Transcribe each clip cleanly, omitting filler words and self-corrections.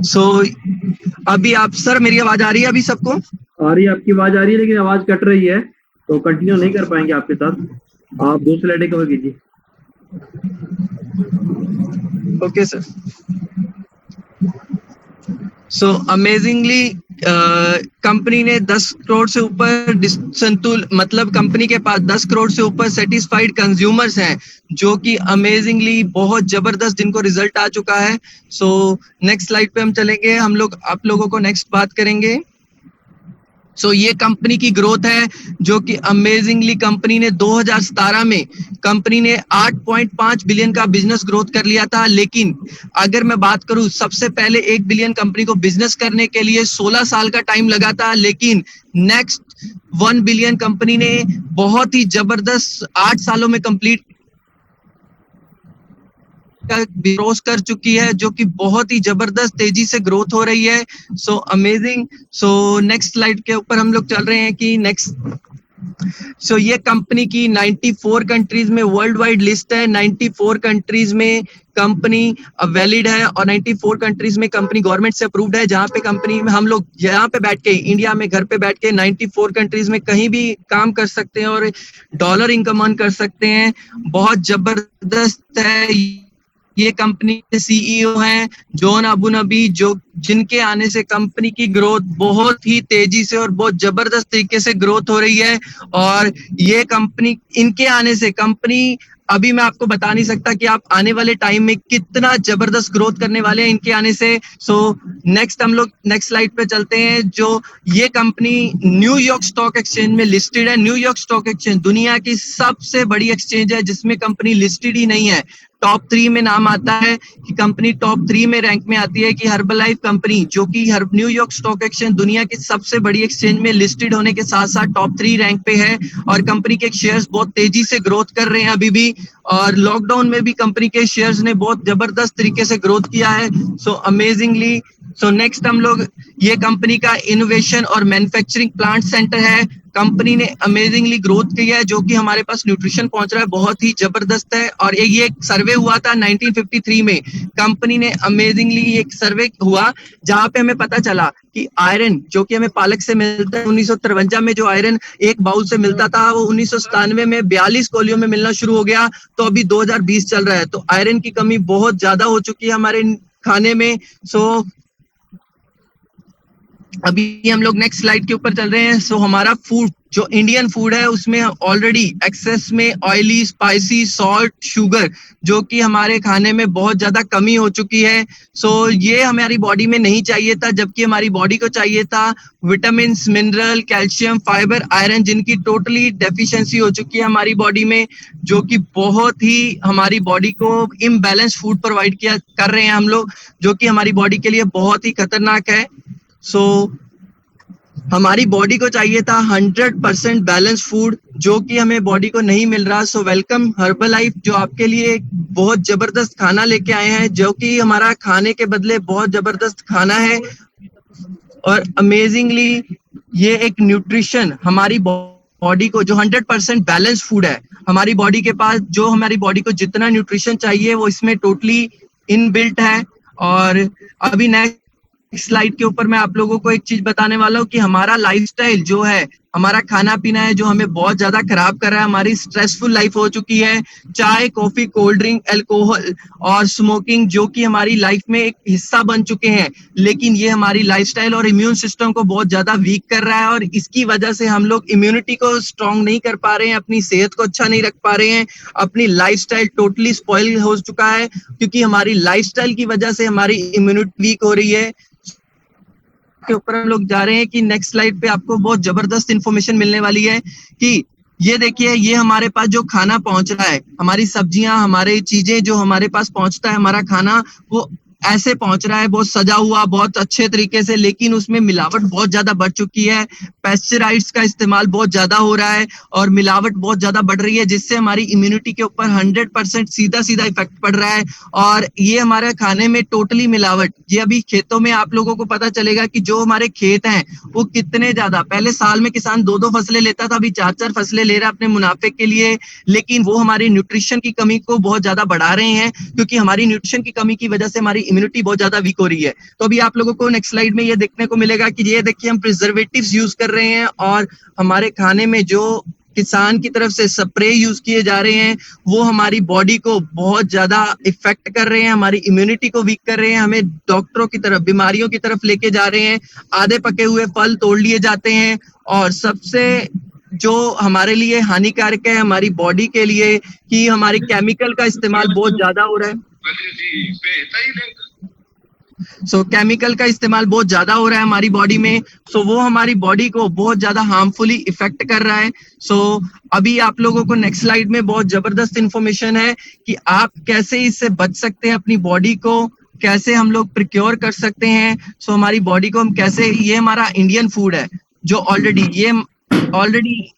सो अभी आप सर, मेरी आवाज आ रही है अभी सबको? आ रही है, आपकी आवाज आ रही है, लेकिन आवाज कट रही है, तो कंटिन्यू नहीं कर पाएंगे आपके साथ। आप 2 स्लाइडें कवर कीजिए। Okay sir. So amazingly company ने 10 करोड़ से ऊपर संतुल मतलब कंपनी के पास 10 करोड़ से ऊपर सेटिस्फाइड कंज्यूमर्स हैं, जो कि अमेजिंगली बहुत जबरदस्त जिनको रिजल्ट आ चुका है। सो नेक्स्ट स्लाइड पे हम चलेंगे, हम लोग आप लोगों को नेक्स्ट बात करेंगे। सो ये कंपनी की ग्रोथ है, जो कि अमेजिंगली कंपनी ने 2017 में कंपनी ने 8.5 बिलियन का बिजनेस ग्रोथ कर लिया था। लेकिन अगर मैं बात करूं, सबसे पहले 1 बिलियन कंपनी को बिजनेस करने के लिए 16 साल का टाइम लगा था, लेकिन नेक्स्ट 1 बिलियन कंपनी ने बहुत ही जबरदस्त 8 सालों में कंप्लीट क्रॉस कर चुकी है, जो कि बहुत ही जबरदस्त तेजी से ग्रोथ हो रही है। So amazing. So next slide के ऊपर हम लोग चल रहे हैं कि नेक्स्ट ये कंपनी की 94 कंट्रीज में वर्ल्ड वाइड लिस्ट है। 94 कंट्रीज में कंपनी वैलिड है और 94 कंट्रीज में कंपनी गवर्नमेंट से अप्रूव्ड है। जहां पे कंपनी में हम लोग यहाँ पे बैठ के, इंडिया में घर पे बैठ के 94 कंट्रीज में कहीं भी काम कर सकते हैं और डॉलर इनकम अर्न कर सकते हैं। बहुत जबरदस्त है। ये कंपनी के सीईओ हैं जॉन अबू नबी, जो जिनके आने से कंपनी की ग्रोथ बहुत ही तेजी से और बहुत जबरदस्त तरीके से ग्रोथ हो रही है। और ये कंपनी, इनके आने से कंपनी, अभी मैं आपको बता नहीं सकता कि आप आने वाले टाइम में कितना जबरदस्त ग्रोथ करने वाले हैं इनके आने से। सो नेक्स्ट हम लोग नेक्स्ट स्लाइड पे चलते हैं। जो ये कंपनी न्यूयॉर्क स्टॉक एक्सचेंज में लिस्टेड है। न्यूयॉर्क स्टॉक एक्सचेंज दुनिया की सबसे बड़ी एक्सचेंज है जिसमें कंपनी लिस्टेड ही नहीं है। टॉप 3 में नाम आता है कि कंपनी टॉप 3 में रैंक में आती है कि हर्बलाइफ कंपनी, जो कि न्यूयॉर्क स्टॉक एक्सचेंज दुनिया की सबसे बड़ी एक्सचेंज में लिस्टेड होने के साथ साथ टॉप 3 रैंक पे है। और कंपनी के शेयर्स बहुत तेजी से ग्रोथ कर रहे हैं अभी भी, और लॉकडाउन में भी कंपनी के शेयर्स ने बहुत जबरदस्त तरीके से ग्रोथ किया है। सो अमेजिंगली। सो नेक्स्ट हम लोग, ये कंपनी का इनोवेशन और मैन्युफैक्चरिंग प्लांट सेंटर है। कंपनी ने अमेजिंगली ग्रोथ की है, जो कि हमारे पास न्यूट्रिशन पहुंच रहा है, बहुत ही जबरदस्त है। और ये सर्वे हुआ था 1953 में। कंपनी ने अमेजिंगली एक सर्वे हुआ जहां पे हमें पता चला कि आयरन, जो कि हमें पालक से मिलता है, 1953 में जो आयरन एक बाउल से मिलता था, वो 1997 में 42 कौलियों में मिलना शुरू हो गया। तो अभी 2020 चल रहा है, तो आयरन की कमी बहुत ज्यादा हो चुकी है हमारे खाने में। सो अभी हम लोग नेक्स्ट स्लाइड के ऊपर चल रहे हैं। सो हमारा फूड, जो इंडियन फूड है, उसमें ऑलरेडी एक्सेस में ऑयली, स्पाइसी, सॉल्ट, शुगर, जो कि हमारे खाने में बहुत ज्यादा कमी हो चुकी है। सो ये हमारी बॉडी में नहीं चाहिए था, जबकि हमारी बॉडी को चाहिए था vitamin, mineral, calcium, fibre, iron, जिनकी टोटली डेफिशिएंसी हो चुकी है हमारी बॉडी में, जो कि बहुत ही हमारी बॉडी को इम्बैलेंस फूड प्रोवाइड किया कर रहे हैं हम लोग, जो कि हमारी बॉडी के लिए बहुत ही खतरनाक है। सो हमारी बॉडी को चाहिए था 100% बैलेंस फूड, जो कि हमें बॉडी को नहीं मिल रहा। सो वेलकम हर्बलाइफ, जो आपके लिए बहुत जबरदस्त खाना लेके आए हैं, जो कि हमारा खाने के बदले बहुत जबरदस्त खाना है। और अमेजिंगली ये एक न्यूट्रिशन हमारी बॉडी को, जो 100% बैलेंस फूड है, हमारी बॉडी के पास, जो हमारी बॉडी को जितना न्यूट्रिशन चाहिए वो इसमें टोटली इनबिल्ट है। और अभी नेक्स्ट स्लाइड के ऊपर मैं आप लोगों को एक चीज बताने वाला हूँ कि हमारा लाइफस्टाइल जो है, हमारा खाना पीना है, जो हमें बहुत ज्यादा खराब कर रहा है। हमारी स्ट्रेसफुल लाइफ हो चुकी है। चाय, कॉफी, कोल्ड ड्रिंक, अल्कोहल और स्मोकिंग, जो कि हमारी लाइफ में एक हिस्सा बन चुके हैं, लेकिन ये हमारी लाइफस्टाइल और इम्यून सिस्टम को बहुत ज्यादा वीक कर रहा है। और इसकी वजह से हम लोग इम्यूनिटी को स्ट्रांग नहीं कर पा रहे हैं, अपनी सेहत को अच्छा नहीं रख पा रहे हैं। अपनी लाइफस्टाइल टोटली स्पॉइल हो चुका है, क्योंकि हमारी लाइफस्टाइल की वजह से हमारी इम्यूनिटी वीक हो रही है। के ऊपर हम लोग जा रहे हैं कि नेक्स्ट स्लाइड पे आपको बहुत जबरदस्त इंफॉर्मेशन मिलने वाली है कि ये देखिए, ये हमारे पास जो खाना पहुंच रहा है, हमारी सब्जियां, हमारे चीजें जो हमारे पास पहुंचता है, हमारा खाना, वो ऐसे पहुंच रहा है, बहुत सजा हुआ, बहुत अच्छे तरीके से, लेकिन उसमें मिलावट बहुत ज्यादा बढ़ चुकी है। पेस्टिसाइड्स का इस्तेमाल बहुत ज्यादा हो रहा है और मिलावट बहुत ज्यादा बढ़ रही है, जिससे हमारी इम्यूनिटी के ऊपर 100% सीधा सीधा इफेक्ट पड़ रहा है। और ये हमारे खाने में टोटली मिलावट, ये अभी खेतों में आप लोगों को पता चलेगा कि जो हमारे खेत हैं वो कितने ज्यादा, पहले साल में किसान 2-2 फसलें लेता था, अभी 4-4 फसलें ले रहा है अपने मुनाफे के लिए, लेकिन वो हमारी न्यूट्रिशन की कमी को बहुत ज्यादा बढ़ा रहे हैं, क्योंकि हमारी न्यूट्रिशन की कमी की वजह से हमारी इम्यूनिटी बहुत ज्यादा वीक हो रही है। तो अभी आप लोगों को नेक्स्ट स्लाइड में ये देखने को मिलेगा कि ये देखिए हम प्रिजर्वेटिव्स यूज कर रहे हैं और हमारे खाने में जो किसान की तरफ से स्प्रे यूज किए जा रहे हैं वो हमारी बॉडी को बहुत ज्यादा इफेक्ट कर रहे हैं, हमारी इम्यूनिटी को वीक कर रहे हैं, हमें डॉक्टरों की तरफ, बीमारियों की तरफ लेके जा रहे हैं। आधे पके हुए फल तोड़ लिए जाते हैं और सबसे जो हमारे लिए हानिकारक है हमारी बॉडी के लिए कि हमारी केमिकल का इस्तेमाल बहुत ज्यादा हो रहा है। केमिकल का इस्तेमाल बहुत ज्यादा हो रहा है हमारी बॉडी में, वो हमारी बॉडी को बहुत ज्यादा हार्मफुली इफेक्ट कर रहा है। अभी आप लोगों को नेक्स्ट स्लाइड में बहुत जबरदस्त इंफॉर्मेशन है कि आप कैसे इससे बच सकते हैं, अपनी बॉडी को कैसे हम लोग प्रिक्योर कर सकते हैं। हमारी बॉडी को हम कैसे, ये हमारा इंडियन फूड है जो ऑलरेडी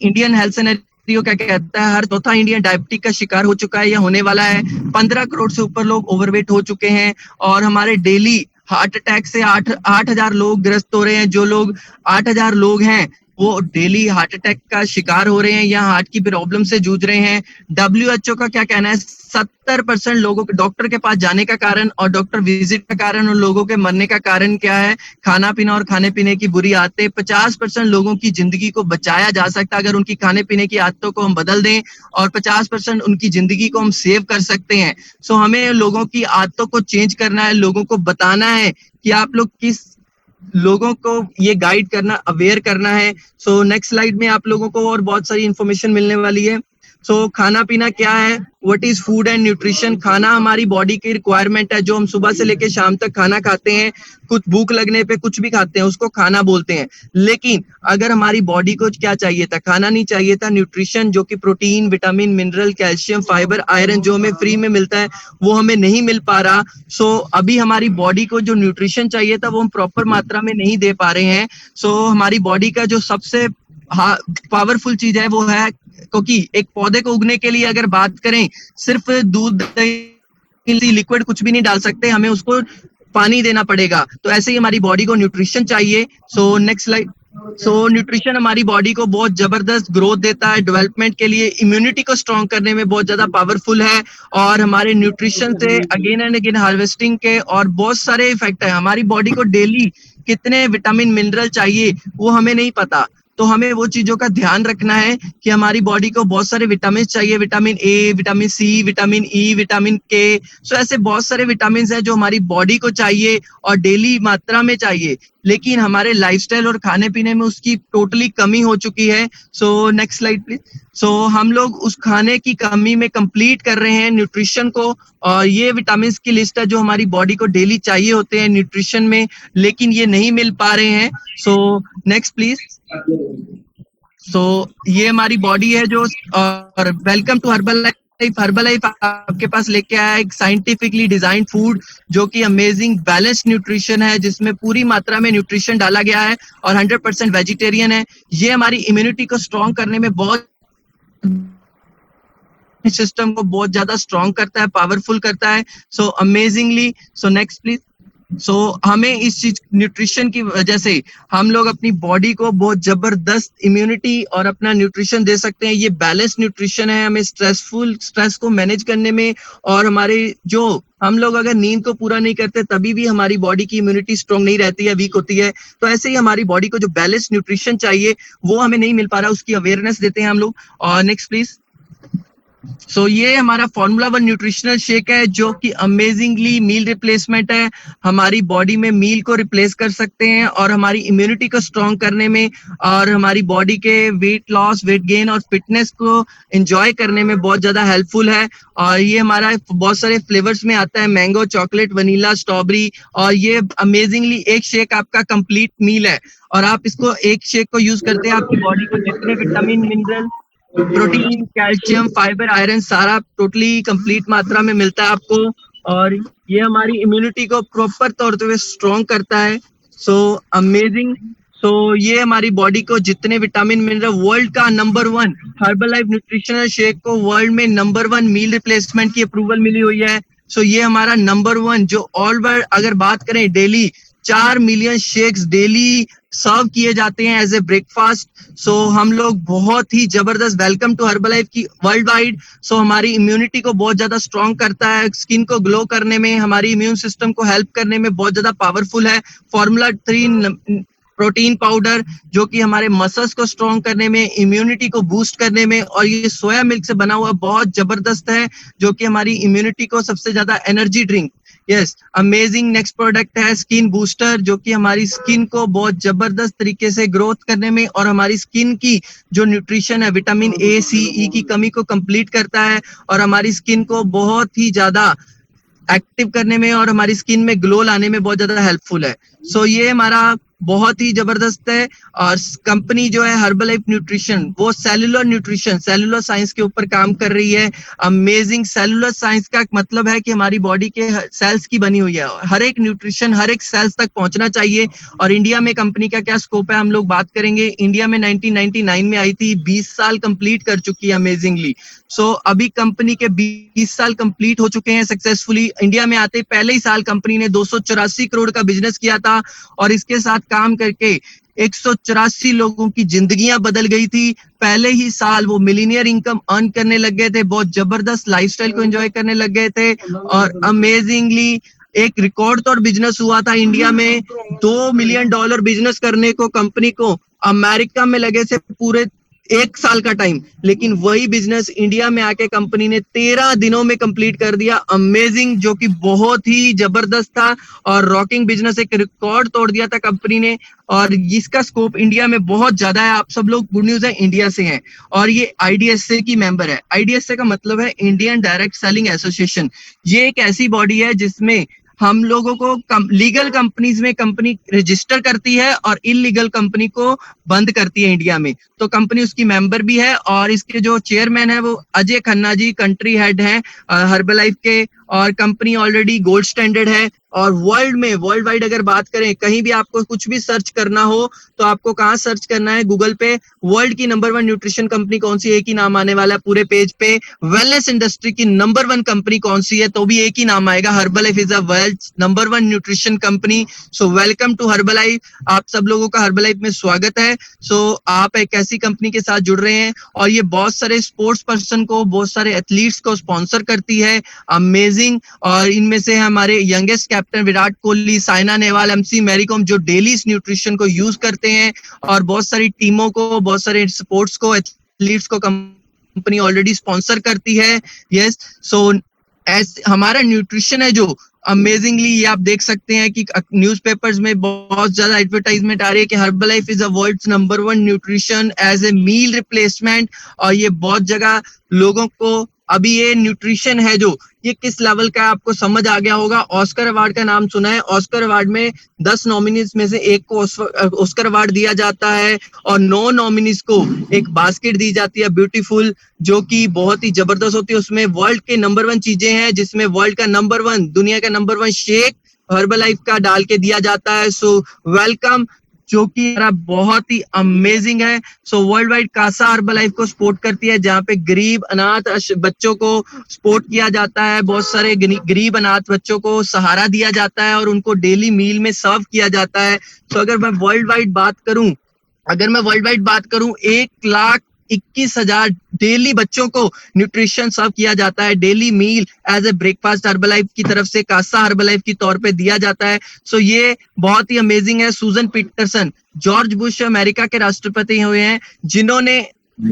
इंडियन हेल्थ सिनेरियो क्या कहता है, हर चौथा इंडियन डायबिटीज का शिकार हो चुका है या होने वाला है। 15 करोड़ से ऊपर लोग ओवरवेट हो चुके हैं और हमारे डेली हार्ट अटैक से 8,000 लोग ग्रस्त हो रहे हैं। जो लोग 8,000 लोग हैं वो डेली हार्ट अटैक का शिकार हो रहे हैं या हार्ट की प्रॉब्लम से जूझ रहे हैं। WHO का क्या कहना है, 70% लोगों के डॉक्टर के पास जाने का कारण और डॉक्टर विजिट का कारण और लोगों के मरने का कारण क्या है, खाना पीना और खाने पीने की बुरी आदतें। 50% लोगों की जिंदगी को बचाया जा सकता है अगर उनकी खाने पीने की आदतों को हम बदल दें और 50% उनकी जिंदगी को हम सेव कर सकते हैं। हमें लोगों की आदतों को चेंज करना है, लोगों को बताना है कि आप लोग किस, लोगों को ये गाइड करना, अवेयर करना है। नेक्स्ट स्लाइड में आप लोगों को और बहुत सारी इंफॉर्मेशन मिलने वाली है। खाना पीना क्या है, what is food and nutrition. खाना हमारी बॉडी की रिक्वायरमेंट है, जो हम सुबह से लेकर शाम तक खाना खाते हैं। कुछ भूख लगने पे कुछ भी खाते हैं उसको खाना बोलते हैं, लेकिन अगर हमारी बॉडी को क्या चाहिए था, खाना नहीं चाहिए था, न्यूट्रिशन जो कि protein, vitamin, mineral, calcium, fibre, iron जो हमें फ्री में मिलता है वो हमें नहीं मिल पा रहा। अभी हमारी बॉडी को जो न्यूट्रिशन चाहिए था वो हम प्रॉपर मात्रा में नहीं दे पा रहे हैं। हमारी बॉडी का जो सबसे पावरफुल चीज है वो है, क्योंकि एक पौधे को उगने के लिए अगर बात करें सिर्फ दूध, दही, लिक्विड कुछ भी नहीं डाल सकते, हमें उसको पानी देना पड़ेगा। तो ऐसे ही हमारी बॉडी को न्यूट्रिशन चाहिए। Next slide. न्यूट्रिशन हमारी बॉडी को बहुत जबरदस्त ग्रोथ देता है, डेवलपमेंट के लिए, इम्यूनिटी को स्ट्रॉन्ग करने में बहुत ज्यादा पावरफुल है और हमारे न्यूट्रिशन से अगेन एंड अगेन हार्वेस्टिंग के और बहुत सारे इफेक्ट है। हमारी बॉडी को डेली कितने विटामिन, मिनरल चाहिए वो हमें नहीं पता, तो हमें वो चीजों का ध्यान रखना है कि हमारी बॉडी को बहुत सारे विटामिन चाहिए, vitamin A, vitamin C, vitamin E, vitamin K. ऐसे बहुत सारे विटामिन हैं जो हमारी बॉडी को चाहिए और डेली मात्रा में चाहिए, लेकिन हमारे लाइफस्टाइल और खाने पीने में उसकी टोटली कमी हो चुकी है। Next slide please. हम लोग उस खाने की कमी में कंप्लीट कर रहे हैं न्यूट्रिशन को, और ये विटामिन की लिस्ट है जो हमारी बॉडी को डेली चाहिए होते हैं न्यूट्रिशन में, लेकिन ये नहीं मिल पा रहे हैं। Next please. ये हमारी बॉडी है जो, और welcome to Herbalife. Herbalife आपके पास लेके आया एक साइंटिफिकली डिजाइंड फूड जो कि अमेजिंग बैलेंस न्यूट्रिशन है, जिसमें पूरी मात्रा में न्यूट्रिशन डाला गया है और 100% वेजिटेरियन है। ये हमारी इम्यूनिटी को स्ट्रॉन्ग करने में बहुत, सिस्टम को बहुत ज्यादा स्ट्रॉन्ग करता है, पावरफुल करता है। अमेजिंगली। Next please. हमें इस चीज न्यूट्रिशन की वजह से हम लोग अपनी बॉडी को बहुत जबरदस्त इम्यूनिटी और अपना न्यूट्रिशन दे सकते हैं। ये बैलेंस न्यूट्रिशन है, हमें स्ट्रेस को मैनेज करने में, और हमारे जो हम लोग अगर नींद को पूरा नहीं करते तभी भी हमारी बॉडी की इम्यूनिटी स्ट्रॉन्ग नहीं रहती है, वीक होती है। तो ऐसे ही हमारी बॉडी को जो बैलेंस न्यूट्रिशन चाहिए वो हमें नहीं मिल पा रहा, उसकी अवेयरनेस देते हैं हम लोग। और नेक्स्ट प्लीज। ये हमारा फॉर्मूला 1 न्यूट्रिशनल शेक है जो कि अमेजिंगली मील रिप्लेसमेंट है। हमारी बॉडी में मील को रिप्लेस कर सकते हैं और हमारी इम्यूनिटी को स्ट्रॉन्ग करने में और हमारी बॉडी के वेट लॉस, वेट गेन और फिटनेस को एंजॉय करने में बहुत ज्यादा हेल्पफुल है। और ये हमारा बहुत सारे फ्लेवर्स में आता है, मैंगो, चॉकलेट, वनीला, स्ट्रॉबेरी। और ये अमेजिंगली एक शेक आपका कंप्लीट मील है, और आप इसको एक शेक को यूज करते हैं, आपकी बॉडी को जितने vitamin, mineral, protein, calcium, fibre, iron सारा टोटली कंप्लीट मात्रा में मिलता है आपको, और ये हमारी इम्यूनिटी को प्रॉपर तौर पे स्ट्रॉन्ग करता है। अमेजिंग। ये हमारी बॉडी को जितने विटामिन, मिनरल, वर्ल्ड का number 1 herbal life nutritional shake को वर्ल्ड में नंबर 1 मील रिप्लेसमेंट की अप्रूवल मिली हुई है। ये हमारा नंबर 1 जो ऑल वर्ल्ड, अगर बात करें डेली 4 मिलियन शेक्स डेली सर्व किए जाते हैं एज ए ब्रेकफास्ट। सो हम लोग बहुत ही जबरदस्त वेलकम टू हर्बलाइफ की वर्ल्ड वाइड। सो हमारी इम्यूनिटी को बहुत ज्यादा स्ट्रॉन्ग करता है, स्किन को ग्लो करने में, हमारी इम्यून सिस्टम को हेल्प करने में बहुत ज्यादा पावरफुल है। फॉर्मूला 3 प्रोटीन पाउडर जो कि हमारे मसल्स को स्ट्रॉन्ग करने में, इम्यूनिटी को बूस्ट करने में, और ये सोया मिल्क से बना हुआ बहुत जबरदस्त है जो कि हमारी इम्यूनिटी को सबसे ज्यादा energy drink. Yes, amazing. Next product है स्किन बूस्टर जो कि हमारी स्किन को बहुत जबरदस्त तरीके से ग्रोथ करने में और हमारी स्किन की जो न्यूट्रिशन है विटामिन ए, सी, ई की कमी को कंप्लीट करता है और हमारी स्किन को बहुत ही ज्यादा एक्टिव करने में और हमारी स्किन में ग्लो लाने में बहुत ज्यादा हेल्पफुल है। सो ये हमारा बहुत ही जबरदस्त है। और कंपनी जो है हर्बलाइफ न्यूट्रिशन, वो सेलुलर न्यूट्रिशन, सेलुलर साइंस के ऊपर काम कर रही है। अमेजिंग। सेलुलर साइंस का मतलब है कि हमारी बॉडी के सेल्स की बनी हुई है, हर एक न्यूट्रिशन हर एक सेल्स तक पहुंचना चाहिए। और इंडिया में कंपनी का क्या स्कोप है हम लोग बात करेंगे। इंडिया में 1999 में आई थी, 20 साल कंप्लीट कर चुकी है अमेजिंगली। सो अभी कंपनी के 20 साल कंप्लीट हो चुके हैं सक्सेसफुली। इंडिया में आते पहले ही साल कंपनी ने 284 करोड़ का बिजनेस किया था और इसके साथ काम करके 184 लोगों की जिंदगियां बदल गई थी। पहले ही साल वो मिलीनियर इनकम अर्न करने लग गए थे, बहुत जबरदस्त लाइफस्टाइल को एंजॉय करने लग गए थे। और अमेजिंगली एक रिकॉर्ड तोड़ बिजनेस हुआ था इंडिया में। $2 मिलियन बिजनेस करने को कंपनी को अमेरिका में लगे थे पूरे 1 साल का टाइम, लेकिन वही बिजनेस इंडिया में आके कंपनी ने 13 दिनों में कंप्लीट कर दिया। अमेजिंग, जो कि बहुत ही जबरदस्त था और रॉकिंग बिजनेस, एक रिकॉर्ड तोड़ दिया था कंपनी ने। और इसका स्कोप इंडिया में बहुत ज्यादा है। आप सब लोग गुड न्यूज है इंडिया से हैं और ये IDSA की मेंबर है। IDSA का मतलब है इंडियन डायरेक्ट सेलिंग एसोसिएशन। ये एक ऐसी बॉडी है जिसमें हम लोगों को लीगल कंपनीज में कंपनी रजिस्टर करती है और इलीगल कंपनी को बंद करती है इंडिया में। तो कंपनी उसकी मेंबर भी है और इसके जो चेयरमैन है वो अजय खन्ना जी कंट्री हेड हैं हर्बलाइफ के। और कंपनी ऑलरेडी गोल्ड स्टैंडर्ड है। और वर्ल्ड में, वर्ल्ड वाइड अगर बात करें, कहीं भी आपको कुछ भी सर्च करना हो तो आपको कहाँ सर्च करना है, गूगल पे वर्ल्ड की नंबर 1 न्यूट्रिशन कंपनी कौन सी, एक ही नाम आने वाला है पूरे पेज पे। वेलनेस इंडस्ट्री की नंबर 1 कंपनी कौन सी है, तो भी एक ही नाम आएगा, Herbalife is a world number 1 nutrition company. So welcome to Herbalife. आप सब लोगों का हर्बलाइफ में स्वागत है। सो आप एक ऐसी कंपनी के साथ जुड़ रहे हैं और ये बहुत सारे स्पोर्ट्स पर्सन को, बहुत सारे एथलीट्स को स्पॉन्सर करती है। अमेजिंग। और इनमें से हमारे youngest captain Virat Kohli, Saina Nehwal, MC Mary Kom जो डेली इस न्यूट्रिशन को यूज करते हैं। और बहुत सारी टीमों को, बहुत सारे स्पोर्ट्स को, एथलीट्स को कंपनी ऑलरेडी स्पॉन्सर करती है। यस, सो हमारा न्यूट्रिशन है जो अमेजिंगली, ये आप देख सकते हैं कि न्यूज़पेपर्स में बहुत ज्यादा एडवर्टाइजमेंट आ रही है कि Herbalife is a world's number 1 nutrition as a meal replacement. और ये बहुत जगह लोगों को अभी ये न्यूट्रिशन है जो ये किस लेवल का आपको समझ आ गया होगा। ऑस्कर अवार्ड का नाम सुना है। ऑस्कर अवार्ड में 10 नॉमिनीज में से एक को ऑस्कर अवार्ड दिया जाता है और 9 नॉमिनीज को एक बास्केट दी जाती है ब्यूटीफुल, जो कि बहुत ही जबरदस्त होती है। उसमें वर्ल्ड के नंबर 1 चीजें हैं, जिसमें वर्ल्ड का नंबर 1, दुनिया का नंबर 1 शेक हर्बलाइफ का डाल के दिया जाता है। सो वेलकम, जो कि बहुत ही अमेजिंग है। सो वर्ल्ड वाइड कासा हर्बलाइफ को सपोर्ट करती है, जहाँ पे गरीब अनाथ बच्चों को सपोर्ट किया जाता है। बहुत सारे गरीब अनाथ बच्चों को सहारा दिया जाता है और उनको डेली मील में सर्व किया जाता है। सो अगर मैं वर्ल्ड वाइड बात करूं 1,21,000 डेली बच्चों को न्यूट्रिशन सर्व किया जाता है। Daily meal as a breakfast Herbalife की तरफ से कासा हर्बलाइफ की तौर पे दिया जाता है। सो ये बहुत ही अमेजिंग है। सूजन पीटरसन, जॉर्ज बुश अमेरिका के राष्ट्रपति हुए हैं, जिन्होंने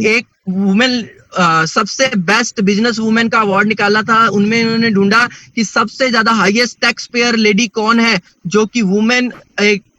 एक वुमेन सबसे बेस्ट बिजनेस वुमेन का अवार्ड निकाला था। उनमें इन्होंने ढूंढा कि सबसे ज्यादा हाईएस्ट टैक्स पेयर लेडी कौन है जो कि वुमेन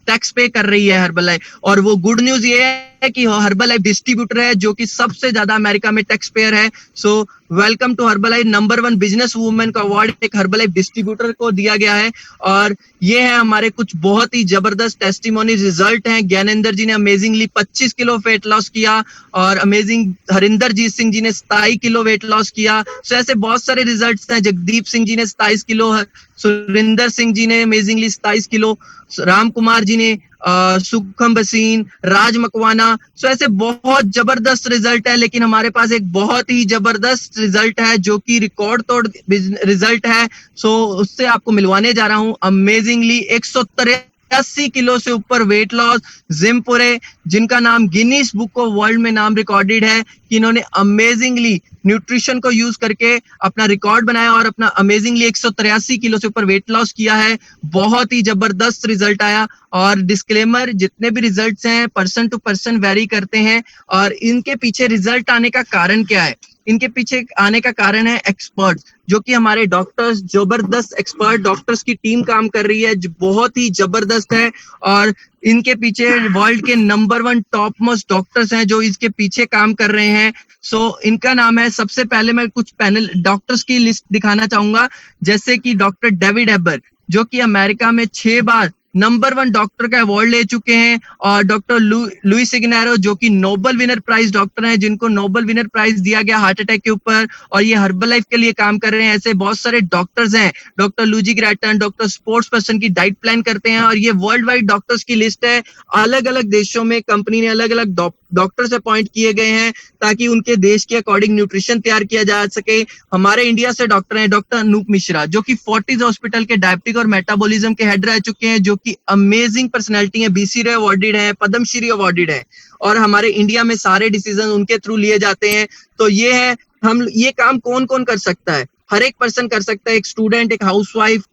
टैक्स पे कर रही है हर्बलाइफ। और वो गुड न्यूज ये है कि हर्बलाइफ डिस्ट्रीब्यूटर है जो कि सबसे ज्यादा अमेरिका में टैक्स पेयर है। So welcome to Herbalife. Number 1 business women का अवार्ड एक हर्बलाइफ डिस्ट्रीब्यूटर को दिया गया है। और ये है हमारे कुछ बहुत ही जबरदस्त टेस्टिमोनी रिजल्ट हैं। ज्ञानेंद्र जी ने अमेजिंगली 25 किलो वेट लॉस किया और अमेजिंग हरिंदर जीत सिंह जी ने 27 किलो वेट लॉस किया। सो ऐसे बहुत सारे रिजल्ट्स हैं। जगदीप सिंह जी ने 27 किलो, सुरिंदर सिंह जी ने अमेजिंगली 27 किलो, राम कुमार जी ने, सुखम बसीन, राज मकवाना। सो ऐसे बहुत जबरदस्त रिजल्ट है। लेकिन हमारे पास एक बहुत ही जबरदस्त रिजल्ट है जो कि रिकॉर्ड तोड़ रिजल्ट है। सो उससे आपको मिलवाने जा रहा हूं। अमेजिंगली 163 83 किलो से ऊपर वेट लॉस। जिमपुरे, जिनका नाम गिनीज बुक ऑफ वर्ल्ड में नाम रिकॉर्डेड है कि इन्होंने अमेजिंगली न्यूट्रिशन को यूज करके अपना रिकॉर्ड बनाया और अपना अमेजिंगली 183 किलो से ऊपर वेट लॉस किया है। बहुत ही जबरदस्त रिजल्ट आया। और डिस्क्लेमर, जितने भी रिजल्ट्स हैं पर्सन टू पर्सन वेरी करते हैं। और इनके पीछे रिजल्ट आने का कारण क्या है? इनके पीछे आने का कारण है एक्सपर्ट्स, जो कि हमारे डॉक्टर्स, जबरदस्त एक्सपर्ट डॉक्टर्स की टीम काम कर रही है, जो बहुत ही जबरदस्त है। और इनके पीछे वर्ल्ड के नंबर 1 टॉप मोस्ट डॉक्टर्स हैं जो इसके पीछे काम कर रहे हैं। सो इनका नाम है, सबसे पहले मैं कुछ पैनल डॉक्टर्स की लिस्ट दिखाना चाहूंगा, जैसे कि डॉक्टर डेविड एबर, जो कि अमेरिका में 6 बार नंबर 1 डॉक्टर का अवार्ड ले चुके हैं। और डॉक्टर लुइस इग्नारो, जो कि नोबेल विनर प्राइज डॉक्टर हैं, जिनको नोबेल विनर प्राइज दिया गया हार्ट अटैक के ऊपर, और ये हर्बल लाइफ के लिए काम कर रहे हैं। ऐसे बहुत सारे डॉक्टर्स हैं। Doctor Lucy Grattan, doctor sports person की डाइट प्लान करते हैं। और ये वर्ल्ड वाइड डॉक्टर्स की लिस्ट है। अलग अलग देशों में कंपनी ने अलग अलग डॉक्टर्स अपॉइंट किए गए हैं ताकि उनके देश के अकॉर्डिंग न्यूट्रिशन तैयार किया जा सके। हमारे इंडिया से डॉक्टर हैं डॉक्टर अनूप मिश्रा, जो कि फोर्टिस हॉस्पिटल के डायबिटिक और मेटाबॉलिज्म के हेड रह चुके हैं, जो कि अमेजिंग पर्सनैलिटी है, BC रे अवार्डेड है, पद्मश्री अवार्डेड है। और हमारे इंडिया में सारे डिसीजन उनके थ्रू लिए जाते हैं। तो ये है, हम ये काम कौन कौन कर सकता है? हर एक पर्सन कर सकता है, एक स्टूडेंट, एक हाउसवाइफ।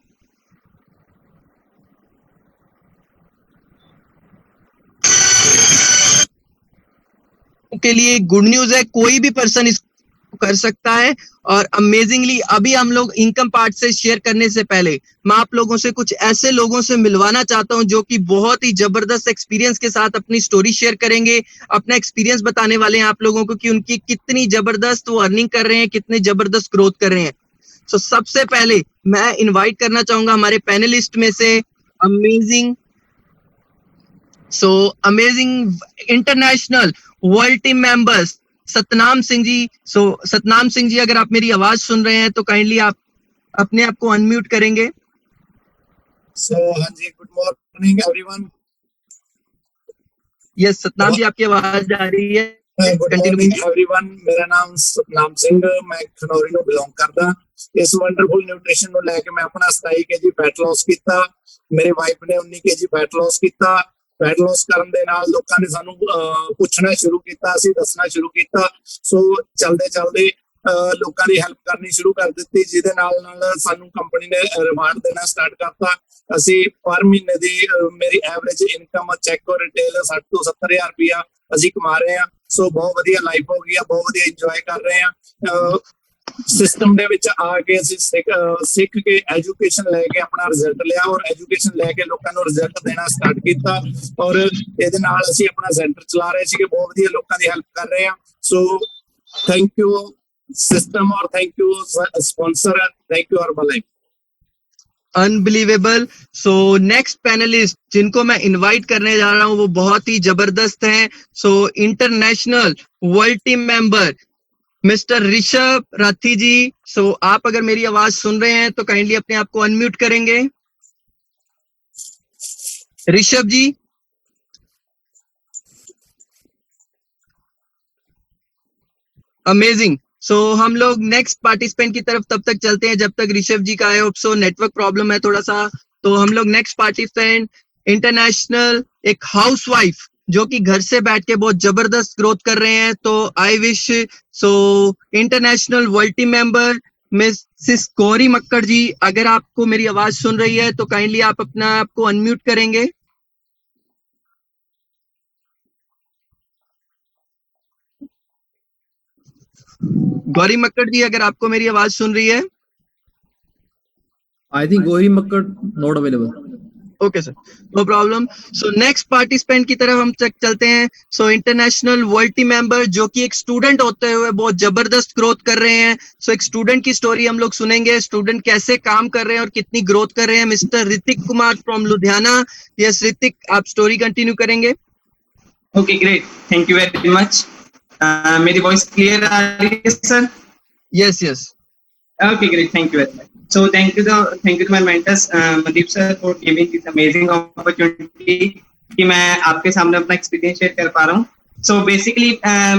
के लिए गुड न्यूज है, कोई भी पर्सन इसको कर सकता है। और अमेजिंगली अभी हम लोग इनकम पार्ट से शेयर करने से पहले मैं आप लोगों से कुछ ऐसे लोगों से मिलवाना चाहता हूं जो कि बहुत ही जबरदस्त एक्सपीरियंस के साथ अपनी स्टोरी शेयर करेंगे, अपना एक्सपीरियंस बताने वाले हैं आप लोगों को कि उनकी कितनी जबरदस्त वो अर्निंग कर रहे हैं, कितनी जबरदस्त ग्रोथ कर रहे हैं। सो सबसे पहले मैं इन्वाइट करना चाहूंगा हमारे पैनलिस्ट में से amazing international world team members Satnam Singh ji. Satnam Singh ji, अगर आप मेरी आवाज सुन रहे हैं तो काइंडली आप अपने आप को अनम्यूट करेंगे। हाँ जी, good morning everyone. Yes Satnam ji, आपकी आवाज आ रही है। Good morning everyone. मेरा नाम सतनाम सिंह, मैं खनौरी ਨੂੰ ਬਿਲੋਂਗ ਕਰਦਾ। ਇਸ ਵੰਡਰਫੁਲ ਨਿਊਟ੍ਰੀਸ਼ਨ ਨੂੰ ਲੈ ਕੇ ਮੈਂ ਆਪਣਾ 27 kg ਫੈਟ ਲਾਸ ਕੀਤਾ। ਮੇਰੇ ਵਾਈਫ ਨੇ 19 kg ਫੈਟ ਲਾਸ ਕੀਤਾ। ਫੈਟ ਲਾਸ ਕਰਨ ਦੇ ਨਾਲ ਲੋਕਾਂ ਨੇ ਸਾਨੂੰ ਪੁੱਛਣਾ ਸ਼ੁਰੂ ਕੀਤਾ, ਅਸੀਂ ਦੱਸਣਾ ਸ਼ੁਰੂ ਕੀਤਾ। ਸੋ ਚਲਦੇ ਚਲਦੇ ਲੋਕਾਂ ਦੀ ਹੈਲਪ ਕਰਨੀ ਸ਼ੁਰੂ ਕਰ ਦਿੱਤੀ, ਜਿਹਦੇ ਨਾਲ ਨਾਲ ਸਾਨੂੰ ਕੰਪਨੀ ਨੇ ਰਿਵਾਰਡ ਦੇਣਾ ਸਟਾਰਟ ਕਰਤਾ। ਅਸੀਂ ਪਰ ਮਹੀਨੇ ਦੀ ਮੇਰੀ ਐਵਰੇਜ ਇਨਕਮ ਚੈੱਕ ਔਰ ਰਿਟੇਲ 60 ਤੋਂ 70 ਹਜ਼ਾਰ ਰੁਪਇਆ ਅਸੀਂ ਕਮਾ ਰਹੇ ਹਾਂ। ਸੋ ਬਹੁਤ ਵਧੀਆ ਲਾਈਫ ਹੋ ਗਈ ਆ, ਬਹੁਤ ਵਧੀਆ ਇੰਜੋਏ ਕਰ ਰਹੇ ਹਾਂ। ਸਿਸਟਮ ਦੇ ਵਿੱਚ ਆ ਕੇ ਅਸੀਂ ਸਿੱਖ ਕੇ ਐਜੂਕੇਸ਼ਨ ਲੈ ਕੇ ਆਪਣਾ ਰਿਜ਼ਲਟ ਲਿਆ ਔਰ ਐਜੂਕੇਸ਼ਨ ਲੈ ਕੇ ਲੋਕਾਂ ਨੂੰ ਰਿਜ਼ਲਟ ਦੇਣਾ ਸਟਾਰਟ ਕੀਤਾ। ਔਰ ਇਹਦੇ ਨਾਲ ਅਸੀਂ ਆਪਣਾ ਸੈਂਟਰ ਚਲਾ ਰਹੇ ਸੀਗੇ, ਬਹੁਤ ਵਧੀਆ ਲੋਕਾਂ ਦੀ ਹੈਲਪ ਕਰ ਰਹੇ ਹਾਂ। ਸੋ ਥੈਂਕ ਯੂ सिस्टम और thank you sponsor, thank you Herbalife. Unbelievable. So next panelist जिनको मैं इनवाइट करने जा रहा हूं वो बहुत ही जबरदस्त हैं। सो international world team member mister Rishabh Rathi ji. So आप अगर मेरी आवाज सुन रहे हैं तो काइंडली अपने आप को अनम्यूट करेंगे। ऋषभ जी। अमेजिंग। सो हम लोग नेक्स्ट पार्टिसिपेंट की तरफ तब तक चलते हैं जब तक ऋषभ जी का है। सो नेटवर्क प्रॉब्लम है थोड़ा सा, तो हम लोग नेक्स्ट पार्टिसिपेंट इंटरनेशनल एक हाउसवाइफ जो कि घर से बैठ के बहुत जबरदस्त ग्रोथ कर रहे हैं। तो I wish international world team member Mrs Gauri Makkar ji, अगर आपको मेरी आवाज सुन रही है तो काइंडली आप अपना आपको अनम्यूट करेंगे। गौरी मक्कड़ जी, अगर आपको मेरी आवाज सुन रही है। I think Gauri Makkar not available. Okay sir, no problem. So next participant की तरफ हम चलते हैं। सो इंटरनेशनल वर्ल्ड टीम मेंबर जो कि एक स्टूडेंट होते हुए बहुत जबरदस्त ग्रोथ कर रहे हैं। सो एक स्टूडेंट की स्टोरी हम लोग सुनेंगे, स्टूडेंट कैसे काम कर रहे हैं और कितनी ग्रोथ कर रहे हैं। Mister Hrithik Kumar from Ludhiana. Yes Hrithik, आप स्टोरी कंटिन्यू करेंगे। Okay great, thank you very much. मेरी वॉइस क्लियर आ रही है sir? Yes yes. Okay, great. Thank you very much. So thank you to my mentors, Mandeep sir, for giving this amazing opportunity कि मैं आपके सामने अपना experience share कर पा रहा हूँ। So basically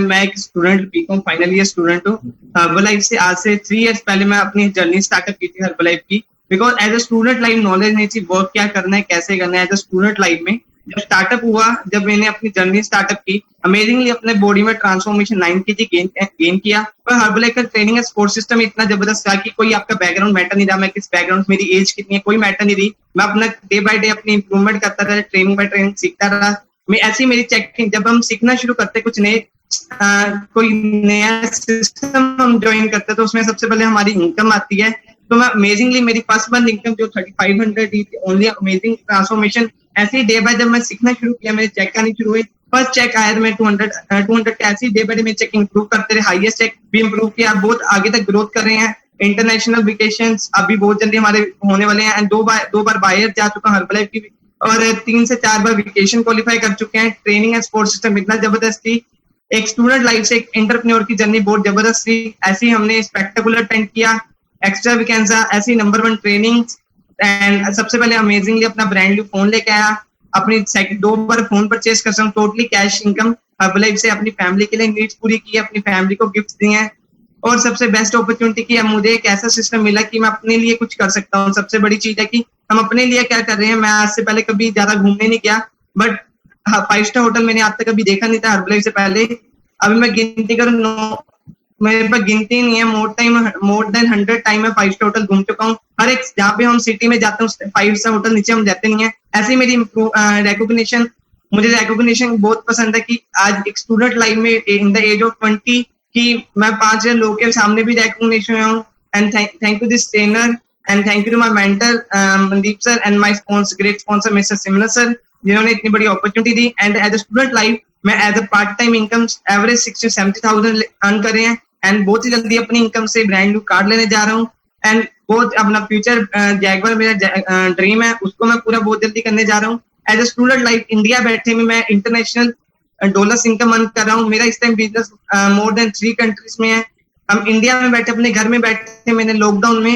मैं एक student, BCom final year student हूँ। हर्बलाइफ से आज से 3 इयर्स पहले मैं अपनी जर्नी स्टार्टअप की थी हर्बलाइफ की, because as a student life knowledge नहीं थी वर्क क्या करना है, कैसे करना है एज अ स्टूडेंट लाइफ में। जब स्टार्टअप हुआ, जब मैंने अपनी जर्नी स्टार्टअप की, अमेजिंगली अपने बॉडी में ट्रांसफॉर्मेशन 9 kg गेन किया। पर हर्बलाइफ का ट्रेनिंग एंड सपोर्ट सिस्टम इतना जबरदस्त था कि कोई आपका बैकग्राउंड मैटर नहीं रहा, मैं किस बैकग्राउंड, मेरी एज कितनी है, कोई मैटर नहीं रही। मैं अपना डे बाय डे अपनी इंप्रूवमेंट करता रहा, ट्रेनिंग बाय ट्रेनिंग सीखता रहा। मैं ऐसी मेरी चेकिंग, जब हम सीखना शुरू करते कुछ नए कोई नया सिस्टम हम ज्वाइन करते तो उसमें सबसे पहले हमारी इनकम आती है। तो मैं अमेजिंगली मेरी फर्स्ट मंथ इनकम जो 3500 थी, ओनली अमेजिंग ट्रांसफॉर्मेशन। ऐसे ही डे बाय जब मैं सीखना शुरू किया, मेरे चेक आनी शुरू हुई। फर्स्ट चेक आया मैं 200 के, ऐसे ही डे बाय डे मेरे चेक इंप्रूव करते रहे, हाईएस्ट चेक भी इंप्रूव किया, बहुत आगे तक ग्रोथ कर रहे हैं। इंटरनेशनल वेकेशंस अभी बहुत जल्दी हमारे होने वाले हैं एंड दो बार बाहर जा चुका हूं हर्बलाइफ की, और 3 से 4 बार वेकेशन क्वालिफाई कर चुके हैं। ट्रेनिंग एंड सपोर्ट सिस्टम इतना जबरदस्त थी। एक स्टूडेंट लाइफ से एक एंटरप्रेन्योर की जर्नी बहुत जबरदस्त थी। ऐसे ही हमने स्पेक्टेकुलर अटेंड किया, एक्स्ट्रा वीकेंड्स, ऐसी नंबर 1 ट्रेनिंग। एंड सबसे पहले अमेजिंगली अपना ब्रांड न्यू फोन लेके आया, अपनी 2 बार फोन परचेस कर सकता हूँ, टोटली कैश इनकम हर्बलाइफ से। अपनी फैमिली के लिए नीड्स पूरी की, अपनी फैमिली को गिफ्ट दिए हैं, और सबसे बेस्ट अपॉर्चुनिटी की मुझे एक ऐसा सिस्टम मिला कि मैं अपने लिए कुछ कर सकता हूँ। सबसे बड़ी चीज है कि हम अपने लिए क्या कर रहे हैं। मैं आज से पहले कभी ज्यादा घूमने नहीं गया, बट 5 स्टार होटल मैंने आज तक कभी देखा नहीं था हर्बलाइफ से पहले। अभी मैं गिनती करूँ, मेरे पास गिनती नहीं है, मोर देन 100 टाइम मैं 5 स्टार होटल घूम चुका हूँ। हर एक जहाँ पे हम सिटी में जाते हैं 5 स्टार होटल नीचे हम जाते नहीं है। ऐसी मेरी रिकॉग्निशन, मुझे रिकॉग्निशन बहुत पसंद है कि आज एक स्टूडेंट लाइफ में इन द एज ऑफ 20 कि मैं 5 लोगों के सामने भी रिकॉग्निशन हूँ। And thank you this trainer and thank you to my mentor Mandeep sir and my great sponsor mister Simran sir, जिन्होंने इतनी बड़ी अपॉर्चुनिटी दी। And as a student life मैं as a part time income average 60 से 70,000 earn कर रहे हैं। And बहुत ही जल्दी अपनी इनकम से ब्रांड न्यू कार लेने जा रहा हूँ। एंड बहुत अपना फ्यूचर जैगवार मेरा ड्रीम है, उसको मैं पूरा बहुत जल्दी करने जा रहा हूँ। As a student life India बैठे में मैं इंटरनेशनल डॉलर्स इनकम अर्न कर रहा हूँ। मेरा इस time business more than 3 countries में है। हम इंडिया में बैठे, अपने घर में बैठे, मैंने लॉकडाउन में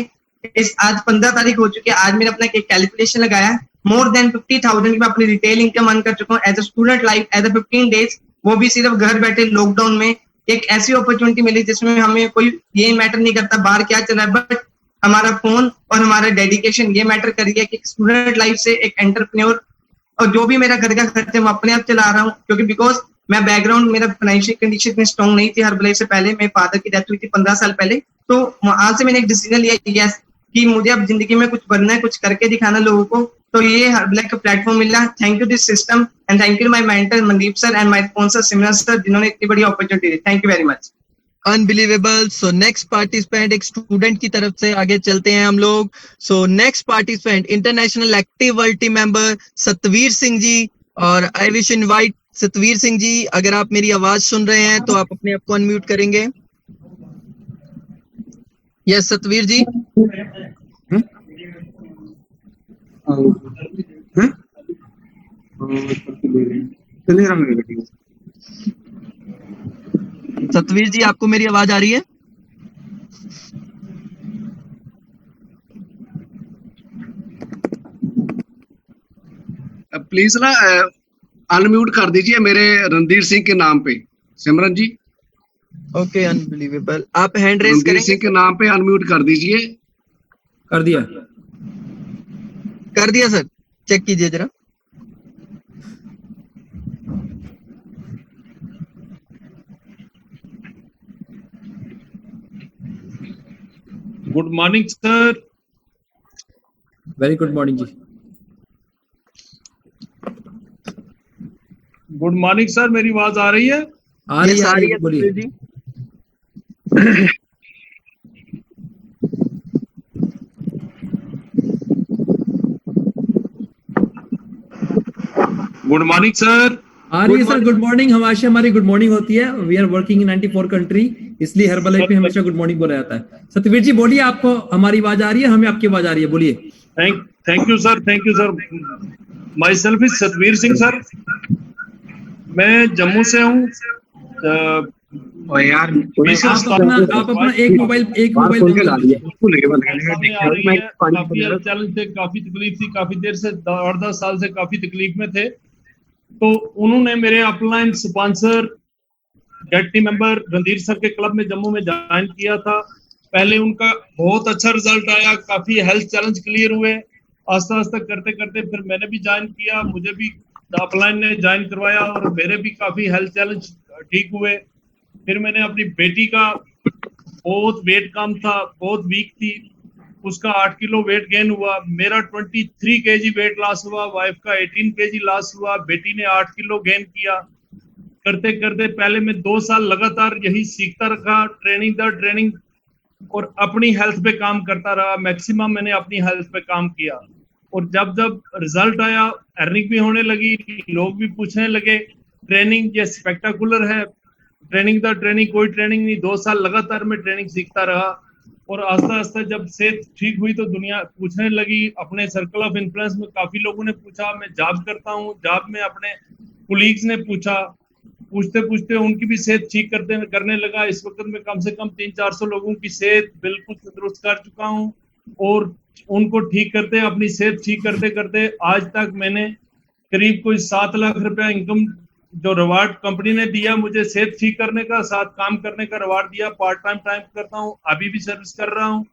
आज 15 तारीख हो चुकी है, आज मेरा अपना एक कैलकुलेशन लगाया, मोर देन 50,000 की मैं अपनी रिटेल इनकम अर्न कर चुका हूँ as a student life, as a 15 days, वो भी सिर्फ घर बैठे लॉकडाउन में। एक ऐसी अपॉर्चुनिटी मिली जिसमें हमें कोई ये मैटर नहीं करता बाहर क्या चल रहा है, बट हमारा फोन और हमारा डेडिकेशन ये मैटर करिए कि स्टूडेंट लाइफ से एक एंटरप्रेन्योर, और जो भी मेरा घर का खर्चा मैं अपने आप चला रहा हूँ, क्योंकि बिकॉज मैं बैकग्राउंड, मेरा फाइनेंशियल कंडीशन इतनी स्ट्रॉन्ग नहीं थी हर्बलाइफ से पहले। मेरे फादर की डेथ हुई थी 15 साल पहले। तो आज से मैंने एक डिसीजन लिया यस कि मुझे अब जिंदगी में कुछ बनना है, कुछ करके दिखाना लोगों को। तो ये हर्बलाइफ का प्लेटफॉर्म मिला। Thank you this system and thank you my mentor Mandeep sir and my sponsor Simran sir, जिन्होंने इतनी बड़ी अपॉर्चुनिटी दी। Thank you very much. Unbelievable. So next participant एक स्टूडेंट की तरफ से आगे चलते हैं हम लोग। So next participant international active world team member Satveer Singh ji, और I wish invite Satveer Singh ji, अगर आप मेरी आवाज सुन रहे हैं तो आप अपने आप को अनम्यूट करेंगे। यस सतवीर जी। सतवीर जी, आपको मेरी आवाज आ रही है? प्लीज ना अनम्यूट कर दीजिए मेरे रणधीर सिंह के नाम पे, सिमरन जी। Okay, unbelievable. आप हैंड रेज रणधीर करेंगे? सिंह के नाम पे अनम्यूट कर दीजिए। कर दिया। कर दिया सर, चेक कीजिए जरा। Good morning sir. Very good morning ji. Good morning sir, मेरी आवाज आ रही है? आ रही है, बोलिए। जी। Good morning sir. आ रही है सर, गुड मॉर्निंग। हमारी गुड मॉर्निंग होती है। We are working in 94 country, इसलिए हर्बलाइफ में हमेशा गुड मॉर्निंग बोला जाता है। सतवीर जी बोलिए, आपको हमारी आवाज आ रही है? हमें आपकी आवाज आ रही है, बोलिए। Thank you sir, thank you sir. Myself is Satveer Singh sir. मैं जम्मू से हूँ। यार आप अपना एक मोबाइल काफी चैलेंज थे, काफी तकलीफ थी, काफी देर से 8-10 साल से काफी तकलीफ में थे। तो उन्होंने मेरे upline sponsor get team member Randhir sir के क्लब में जम्मू में ज्वाइन किया था। पहले उनका बहुत अच्छा रिजल्ट आया, काफी हेल्थ चैलेंज क्लियर हुए, आस्ता आस्ता करते करते फिर मैंने भी ज्वाइन किया, मुझे भी अपलाइन ने ज्वाइन करवाया और मेरे भी काफी हेल्थ चैलेंज ठीक हुए। फिर मैंने अपनी बेटी का बहुत वेट कम था, बहुत वीक थी, उसका 8 किलो वेट गेन हुआ, मेरा 23 केजी वेट लॉस हुआ, वाइफ का 18 केजी लॉस हुआ, बेटी ने 8 किलो गेन किया। करते करते पहले मैं 2 साल लगातार यही सीखता रहा, ट्रेनिंग दर ट्रेनिंग, और अपनी हेल्थ पे काम करता रहा। मैक्सिमम मैंने अपनी हेल्थ पे काम किया और जब जब रिजल्ट आया, अर्निंग भी होने लगी, लोग भी पूछने लगे ट्रेनिंग ये स्पेक्टाकुलर है, ट्रेनिंग दर ट्रेनिंग, कोई ट्रेनिंग नहीं। 2 साल लगातार मैं ट्रेनिंग सीखता रहा और आस्ता आस्ता जब सेहत ठीक हुई तो दुनिया पूछने लगी, अपने सर्कल ऑफ इन्फ्लुएंस में काफी लोगों ने पूछा, मैं जॉब करता हूँ, जॉब में अपने कुलीग्स ने पूछा, पूछते पूछते उनकी भी सेहत ठीक करने लगा। इस वक्त में कम से कम 300-400 लोगों की सेहत बिल्कुल तंदुरुस्त कर चुका हूँ और उनको ठीक करते, अपनी सेहत ठीक करते करते आज तक मैंने करीब कोई 7 लाख रुपया इनकम जो रिवार्ड कंपनी ने दिया मुझे सेहत ठीक करने का, साथ काम करने का रिवार्ड दिया। पार्ट टाइम करता हूँ, अभी भी सर्विस कर रहा हूँ।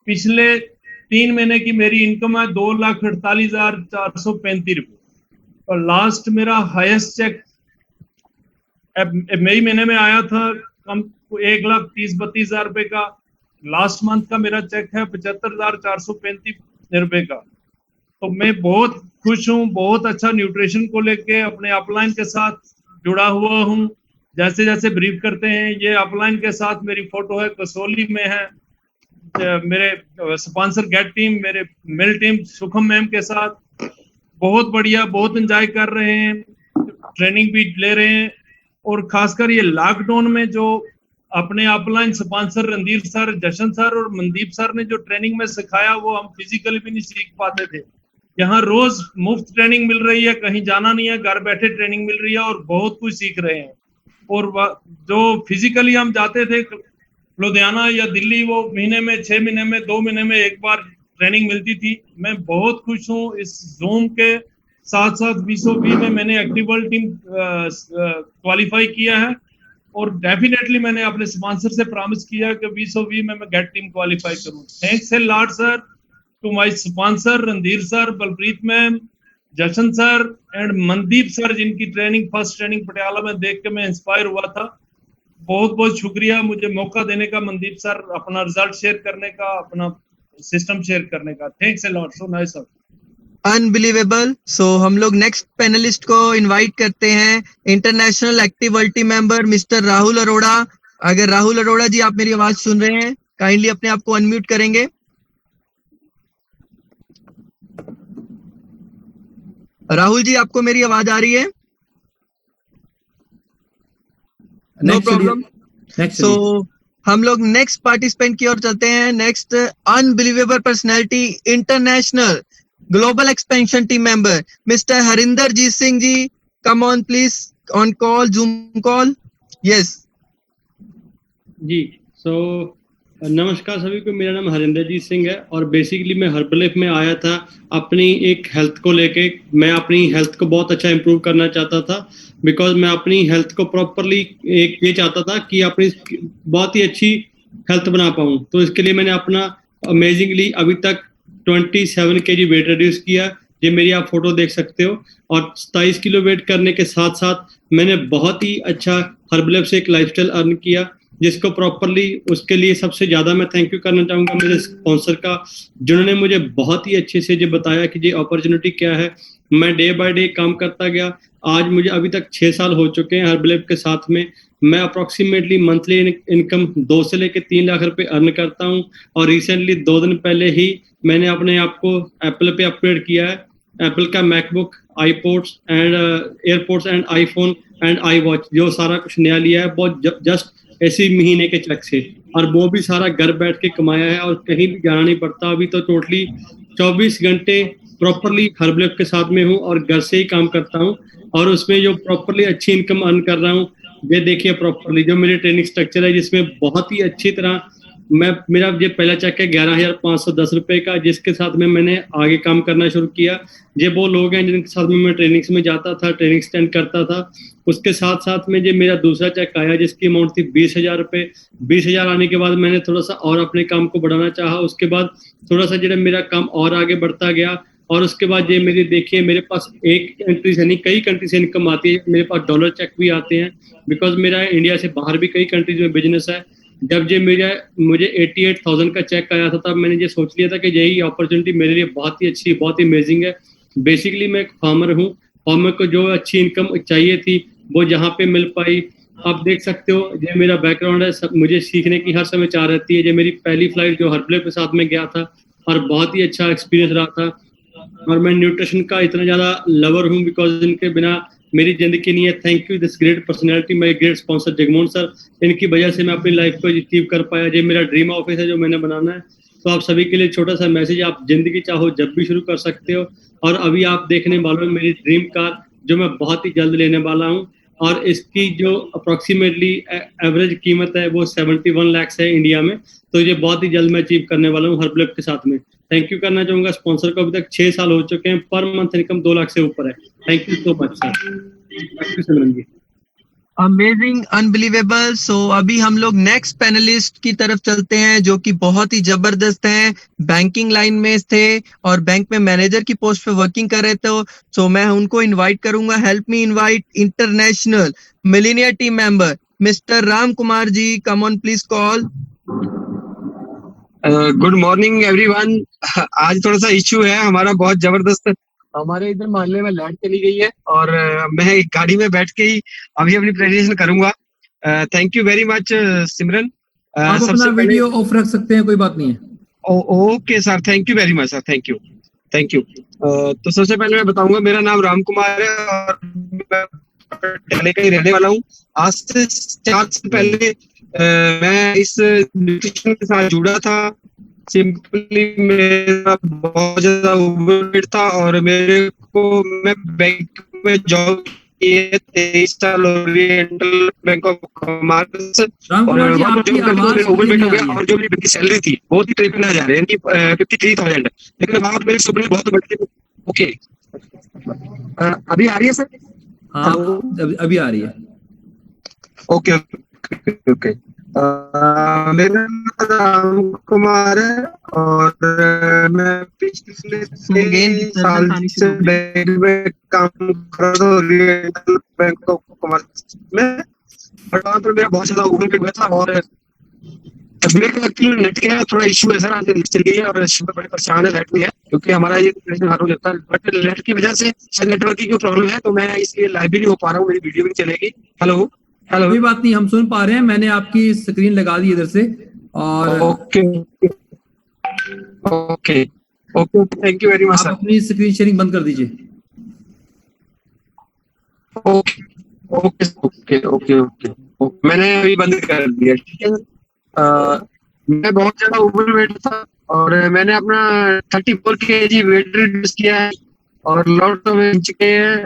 पिछले 3 महीने की मेरी इनकम है 2,48,435 रुपए और लास्ट मेरा हाईएस्ट चेक मई महीने में आया था, कम 1,30,32,000 रुपए का। लास्ट मंथ का मेरा चेक है 75,435 रुपए का। तो मैं बहुत खुश हूँ, बहुत अच्छा न्यूट्रिशन को लेके अपने अपलाइन के साथ जुड़ा हुआ हूँ। जैसे जैसे ब्रीफ करते हैं, ये अपलाइन के साथ मेरी फोटो है, कसौली में है, मेरे स्पॉन्सर गेट टीम, मेरे मिल टीम सुखम मैम के साथ बहुत बढ़िया, बहुत एंजॉय कर रहे हैं, ट्रेनिंग भी ले रहे हैं। और खासकर ये लॉकडाउन में जो अपने अपलाइन स्पॉन्सर रणधीर सर, जशन सर और मनदीप सर ने जो ट्रेनिंग में सिखाया वो हम फिजिकली भी नहीं सीख पाते थे। यहाँ रोज मुफ्त ट्रेनिंग मिल रही है, कहीं जाना नहीं है, घर बैठे ट्रेनिंग मिल रही है और बहुत कुछ सीख रहे हैं। और जो फिजिकली हम जाते थे लुधियाना या दिल्ली, वो महीने में 6 महीने में 2 महीने में एक बार ट्रेनिंग मिलती थी। मैं बहुत खुश हूँ। इस जूम के साथ साथ 2020 में मैंने एक्टिव वर्ल्ड टीम क्वालिफाई किया है और डेफिनेटली मैंने अपने स्पॉन्सर से प्रॉमिस किया कि 2020 में मैं गेट टीम क्वालिफाई करूँ। Thanks a lot sir to my sponsor Randhir sir, Balpreet ma'am, Jashan sir and Mandeep sir, जिनकी ट्रेनिंग फर्स्ट ट्रेनिंग पटियाला में देख के मैं इंस्पायर हुआ था। बहुत बहुत शुक्रिया मुझे मौका देने का मनदीप सर, अपना रिजल्ट शेयर करने का, अपना सिस्टम शेयर करने का। Thanks a lot, so nice sir. Unbelievable. So हम लोग नेक्स्ट पैनलिस्ट को इनवाइट करते हैं, international active world team member mister Rahul Arora. अगर राहुल अरोड़ा जी आप मेरी आवाज सुन रहे हैं, काइंडली अपने आप को अनम्यूट करेंगे। राहुल जी, आपको मेरी आवाज आ रही है? No problem. सो हम लोग नेक्स्ट पार्टिसिपेंट की ओर चलते हैं। Next unbelievable personality, international global expansion team member mister Harinder Jeet Singh ji, come on please on call, zoom call. Yes ji. So नमस्कार सभी को, मेरा नाम हरिंदर जीत सिंह है और बेसिकली मैं हर्बलाइफ में आया था अपनी एक हेल्थ को लेके। मैं अपनी हेल्थ को बहुत अच्छा इंप्रूव करना चाहता था, बिकॉज मैं अपनी हेल्थ को प्रॉपरली ये चाहता था कि अपनी बहुत ही अच्छी हेल्थ बना पाऊँ। तो इसके लिए मैंने अपना अमेजिंगली अभी तक 27 kg वेट रिड्यूस किया, ये मेरी आप फोटो देख सकते हो। और 27 किलो वेट करने के साथ साथ मैंने बहुत ही अच्छा हर्बलाइफ से एक लाइफस्टाइल अर्न किया, जिसको प्रॉपरली, उसके लिए सबसे ज़्यादा मैं थैंक यू करना चाहूँगा मेरे स्पॉन्सर का, जिन्होंने मुझे बहुत ही अच्छे से ये बताया कि ये अपॉर्चुनिटी क्या है। मैं डे बाय डे काम करता गया। आज मुझे अभी तक 6 साल हो चुके हैं हर्बलाइफ के साथ में। मैं अप्रॉक्सीमेटली मंथली इनकम 2 से लेकर 3 लाख रुपए अर्न करता हूं। और रिसेंटली 2 दिन पहले ही मैंने अपने आप को एप्पल पे अपग्रेड किया है। एप्पल का MacBook, iPods and AirPods and iPhone and iWatch, जो सारा कुछ नया लिया है बहुत जस्ट इसी महीने के चेक से, और वो भी सारा घर बैठ के कमाया है और कहीं भी जाना नहीं पड़ता। अभी तो टोटली 24 घंटे प्रॉपरली हर्बलाइफ के साथ में हूँ और घर से ही काम करता हूँ, और उसमें जो प्रॉपरली अच्छी इनकम अर्न कर रहा हूँ। ये देखिए प्रॉपरली जो मेरी ट्रेनिंग स्ट्रक्चर है, जिसमें बहुत ही अच्छी तरह मेरा ये पहला चेक है 11,510 रुपए का, जिसके साथ में मैंने आगे काम करना शुरू किया। ये वो लोग हैं जिनके साथ में मैं ट्रेनिंग्स में जाता था, ट्रेनिंग अटेंड करता था। उसके साथ साथ में जो मेरा दूसरा चेक आया जिसकी अमाउंट थी 20,000 रुपए। 20,000 आने के बाद मैंने थोड़ा सा और अपने काम को बढ़ाना चाहा। उसके बाद थोड़ा सा जो मेरा काम और आगे बढ़ता गया, और उसके बाद ये मेरे देखिए मेरे पास एक कंट्री से नहीं कई कंट्री से इनकम आती है। मेरे पास डॉलर चेक भी आते हैं, बिकॉज मेरा इंडिया से बाहर भी कई कंट्रीज में बिजनेस है। जब ये मुझे 88,000 का चेक आया था, तब मैंने ये सोच लिया था कि यही अपॉर्चुनिटी मेरे लिए बहुत ही अच्छी, बहुत ही अमेजिंग है। बेसिकली मैं एक फार्मर हूँ, फार्मर को जो अच्छी इनकम चाहिए थी वो जहाँ पे मिल पाई। आप देख सकते हो ये मेरा बैकग्राउंड है, मुझे सीखने की हर समय चाह रहती है। ये मेरी पहली फ्लाइट जो हर्बलेफ के साथ में गया था, और बहुत ही अच्छा एक्सपीरियंस रहा था। और मैं न्यूट्रिशन का इतना ज़्यादा लवर हूँ, बिकॉज इनके बिना मेरी जिंदगी नहीं है। Thank you this great personality, my great sponsor Jagmohan sir. इनकी वजह से मैं अपनी लाइफ को अचीव कर पाया। ये मेरा ड्रीम ऑफिस है जो मैंने बनाना है। तो आप सभी के लिए छोटा सा मैसेज, आप जिंदगी चाहो जब भी शुरू कर सकते हो। और अभी आप देखने वाले हो मेरी ड्रीम कार जो मैं बहुत ही जल्द लेने वाला हूँ, और इसकी जो अप्रोक्सीमेटली एवरेज कीमत है वो 71 लाख है इंडिया में। तो ये बहुत ही जल्द मैं अचीव करने वाला हूँ हर्बलेफ के साथ में। थैंक यू करना चाहूंगा स्पॉन्सर को, अभी तक 6 साल हो चुके हैं, पर मंथ इनकम 2 लाख से ऊपर है। Thank you so much sir. Thank you Simran ji. Amazing, unbelievable. So अभी हम लोग नेक्स्ट पैनलिस्ट की तरफ चलते हैं जो कि बहुत ही जबरदस्त हैं। बैंकिंग लाइन में थे और बैंक में मैनेजर की पोस्ट पे वर्किंग कर रहे थे। सो मैं उनको इनवाइट करूंगा। Help me invite international millionaire team member mister Ram Kumar ji. Come on please call. Good morning everyone. आज थोड़ा सा इश्यू है हमारा बहुत जबरदस्त। हमारे इधर मोहल्ले में लाइट चली गई है और मैं एक गाड़ी में बैठ के ही अभी अपनी प्रेजेंटेशन करूंगा। थैंक यू वेरी मच सिमरन। आप अपना वीडियो ऑफ रख सकते हैं, कोई बात नहीं है। Okay sir, thank you very much sir, thank you thank you. तो सबसे पहले मैं बताऊंगा, मेरा नाम राम कुमार है और मैं पटियाले का ही रहने वाला हूँ। आज से 4 साल पहले मैं इस न्यूट्रिशन के साथ जुड़ा था। सिंपली मेरा बहुत ज्यादा ओवरवेट था और मैं बैंक में जॉब की है 23 साल ओरिएंटल बैंक ऑफ कॉमर्स। और ओवरवेट हो गया और जो मेरी सैलरी थी वो थी 53,000 यानी 53,000। लेकिन वहां पर मेरे सपने बहुत बड़े। ओके, अभी आ रही है सर? हाँ अभी आ रही है। Okay okay. मेरा नाम राम कुमार है और मैं पिछले 3 साल से बैंक में काम कर रहा था बैंक ऑफ कॉमर्स में। और वहाँ पर मेरा बहुत ज्यादा ओवरवेट हुआ था और मेरे एक्चुअली नेट का थोड़ा इशू है सर। आज नेट चल गई है और बड़े परेशान है, नेट भी है क्योंकि हमारा ये हर रोज होता है, बट नेट की वजह से नेटवर्क की प्रॉब्लम है, तो मैं इसलिए लाइव भी नहीं हो पा रहा हूँ, मेरी वीडियो भी नहीं चलेगी। हेलो हेलो, कोई बात नहीं, हम सुन पा रहे हैं। मैंने आपकी स्क्रीन लगा दी इधर से। और okay okay okay, thank you very much sir. अपनी स्क्रीन शेयरिंग बंद कर दीजिए। Okay okay okay okay okay, मैंने अभी बंद कर दिया, ठीक है। मैं बहुत ज्यादा ओवरवेट था और मैंने अपना 34 kg वेट रिड्यूस किया है और लॉट ऑफ इंच के हैं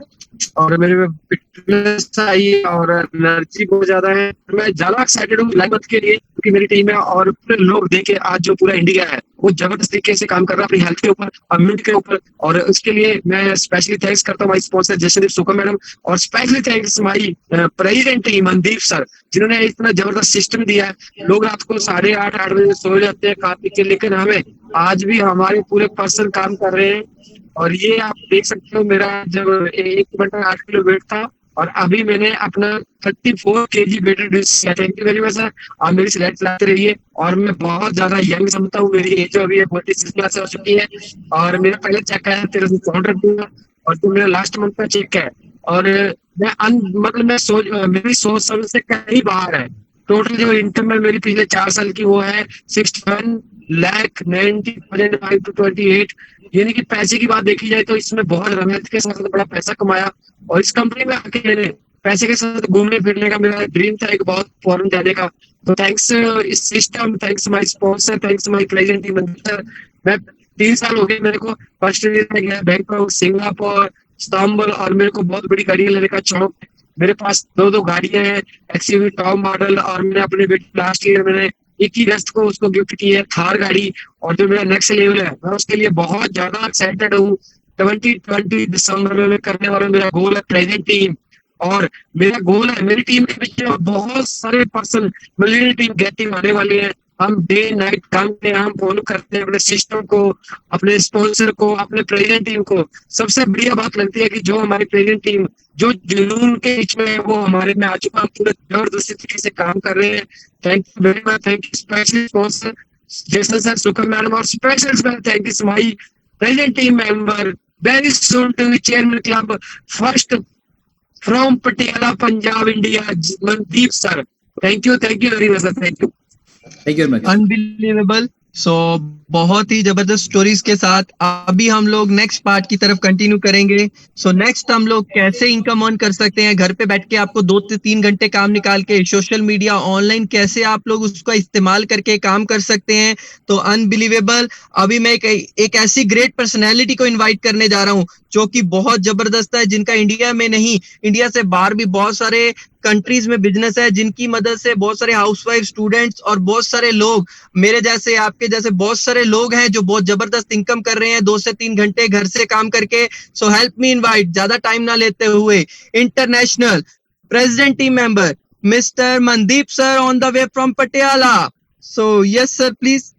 और मेरे में फिटनेस आई है और एनर्जी बहुत ज्यादा है। मैं ज्यादा एक्साइटेड हूँ लाइव के लिए क्योंकि मेरी टीम है और पूरे लोग देखे आज जो पूरा इंडिया है वो जबरदस्त तरीके से काम कर रहा है अपनी हेल्थ के ऊपर, कम्युनिटी के ऊपर। और उसके लिए मैं स्पेशली थैंक्स करता हूँ माई स्पॉन्सर जशनदीप सुखा मैडम और स्पेशली थैंक्स माई प्रेसिडेंट टीम मनदीप सर, जिन्होंने इतना जबरदस्त सिस्टम दिया है। लोग रात को 8:30 बजे सो जाते हैं खा पी के, लेकिन हमें आज भी हमारे पूरे पर्सन काम कर रहे हैं। और ये आप देख सकते हो, मेरा जब 1 घंटा 8 किलो वेट था और अभी मैंने अपना 34 kg वेट रिड्यूस किया। Thank you very much sir. आप मेरी स्लाइड चलाते रहिए और मैं बहुत ज्यादा यंग समझता हूँ, मेरी एज जो अभी 46 क्लास हो चुकी है और मेरा पहले चेक आया 1300 रुपया और तो मेरा लास्ट मंथ का चेक है। और मैं मेरी सोच समझ से कहीं बाहर है। टोटल जो इनकम है मेरी पिछले 4 साल की वो है 61,90,528, यानी कि पैसे की बात देखी जाए तो इसमें बहुत मेहनत के साथ बड़ा पैसा कमाया। और इस कंपनी में आके मैंने पैसे के साथ घूमने फिरने का मेरा ड्रीम था एक बहुत फॉरेन जाने का। तो थैंक्स इस system, thanks my sponsor, thanks my present team. मैं 3 साल हो गए मेरे को फर्स्ट ईयर में गया बैंकॉक, सिंगापुर, इस्तांबुल और मेरे को बहुत बड़ी गाड़ी लेने का शौक है। मेरे पास 2 गाड़ियां हैं, एक्सयूवी टॉप मॉडल और मैंने अपने बेटे लास्ट ईयर मैंने 21 अगस्त को उसको गिफ्ट की है थार गाड़ी। और जो मेरा नेक्स्ट लेवल है मैं उसके लिए बहुत ज्यादा एक्साइटेड हूँ। 2020 दिसंबर में मैं करने वाला हूं। मेरा गोल है प्रेजेंट टीम, और मेरा गोल है मेरी टीम के पीछे बहुत सारे पर्सन मिलियन टीम गेटिंग आने वाले हैं। हम डे नाइट काम करते हैं, हम फॉलो करते हैं अपने सिस्टम को, अपने स्पॉन्सर को, अपने प्रेजेंट टीम को। सबसे बढ़िया बात लगती है कि जो हमारी प्रेजेंट टीम जो जुनून के बीच में है वो हमारे में आ चुका, हम पूरे जबरदस्ती तरीके से काम कर रहे हैं। Thank you very much. Thank you special sponsor Jason sir, Sukham madam, और special thank you my present team member very soon to be chairman club first from Patiala Punjab India, Mandeep sir. Thank you very much sir, thank you. Thank you very much. Unbelievable. So बहुत ही जबरदस्त stories के साथ अभी हम लोग next part की तरफ कंटिन्यू करेंगे। सो नेक्स्ट हम लोग कैसे इनकम अर्न कर सकते हैं, घर पे बैठ के आपको 2 से 3 घंटे काम निकाल के सोशल मीडिया ऑनलाइन कैसे आप लोग उसका इस्तेमाल करके काम कर सकते हैं। तो अनबिलीवेबल। अभी मैं एक ऐसी ग्रेट पर्सनैलिटी को इन्वाइट करने जा रहा हूँ जो कि बहुत जबरदस्त है, जिनका इंडिया में नहीं इंडिया से बाहर भी बहुत सारे कंट्रीज में बिजनेस है, जिनकी मदद से बहुत सारे हाउसवाइफ, स्टूडेंट्स और बहुत सारे लोग मेरे जैसे आपके जैसे बहुत सारे लोग हैं जो बहुत जबरदस्त इनकम कर रहे हैं 2 से 3 घंटे घर से काम करके। सो हेल्प मी इनवाइट, ज्यादा टाइम ना लेते हुए, international president team member mister Mandeep sir on the way from Patiala. So yes sir please.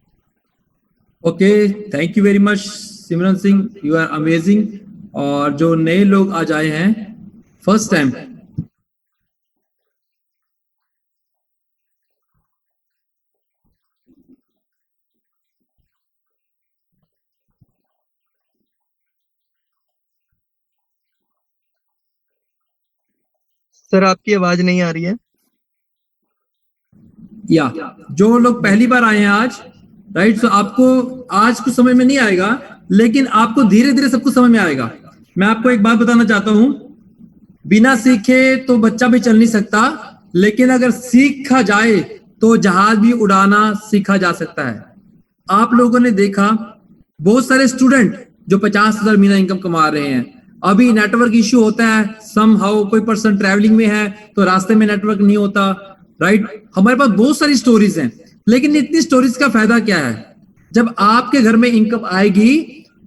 Okay, thank you very much Simran Singh, you are amazing. और जो नए लोग आज आए हैं फर्स्ट टाइम, सर आपकी आवाज नहीं आ रही है। या जो लोग पहली बार आए हैं आज, राइट, तो आपको आज कुछ समझ में नहीं आएगा, लेकिन आपको धीरे धीरे सब कुछ समझ में आएगा। मैं आपको एक बात बताना चाहता हूं, बिना सीखे तो बच्चा भी चल नहीं सकता, लेकिन अगर सीखा जाए तो जहाज भी उड़ाना सीखा जा सकता है। आप लोगों ने देखा बहुत सारे स्टूडेंट जो 50,000 महीना इनकम कमा रहे हैं। अभी नेटवर्क इश्यू होता है, सम हाउ कोई पर्सन ट्रैवलिंग में है तो रास्ते में नेटवर्क नहीं होता, राइट। हमारे पास बहुत सारी स्टोरीज हैं, लेकिन इतनी स्टोरीज का फायदा क्या है? जब आपके घर में इनकम आएगी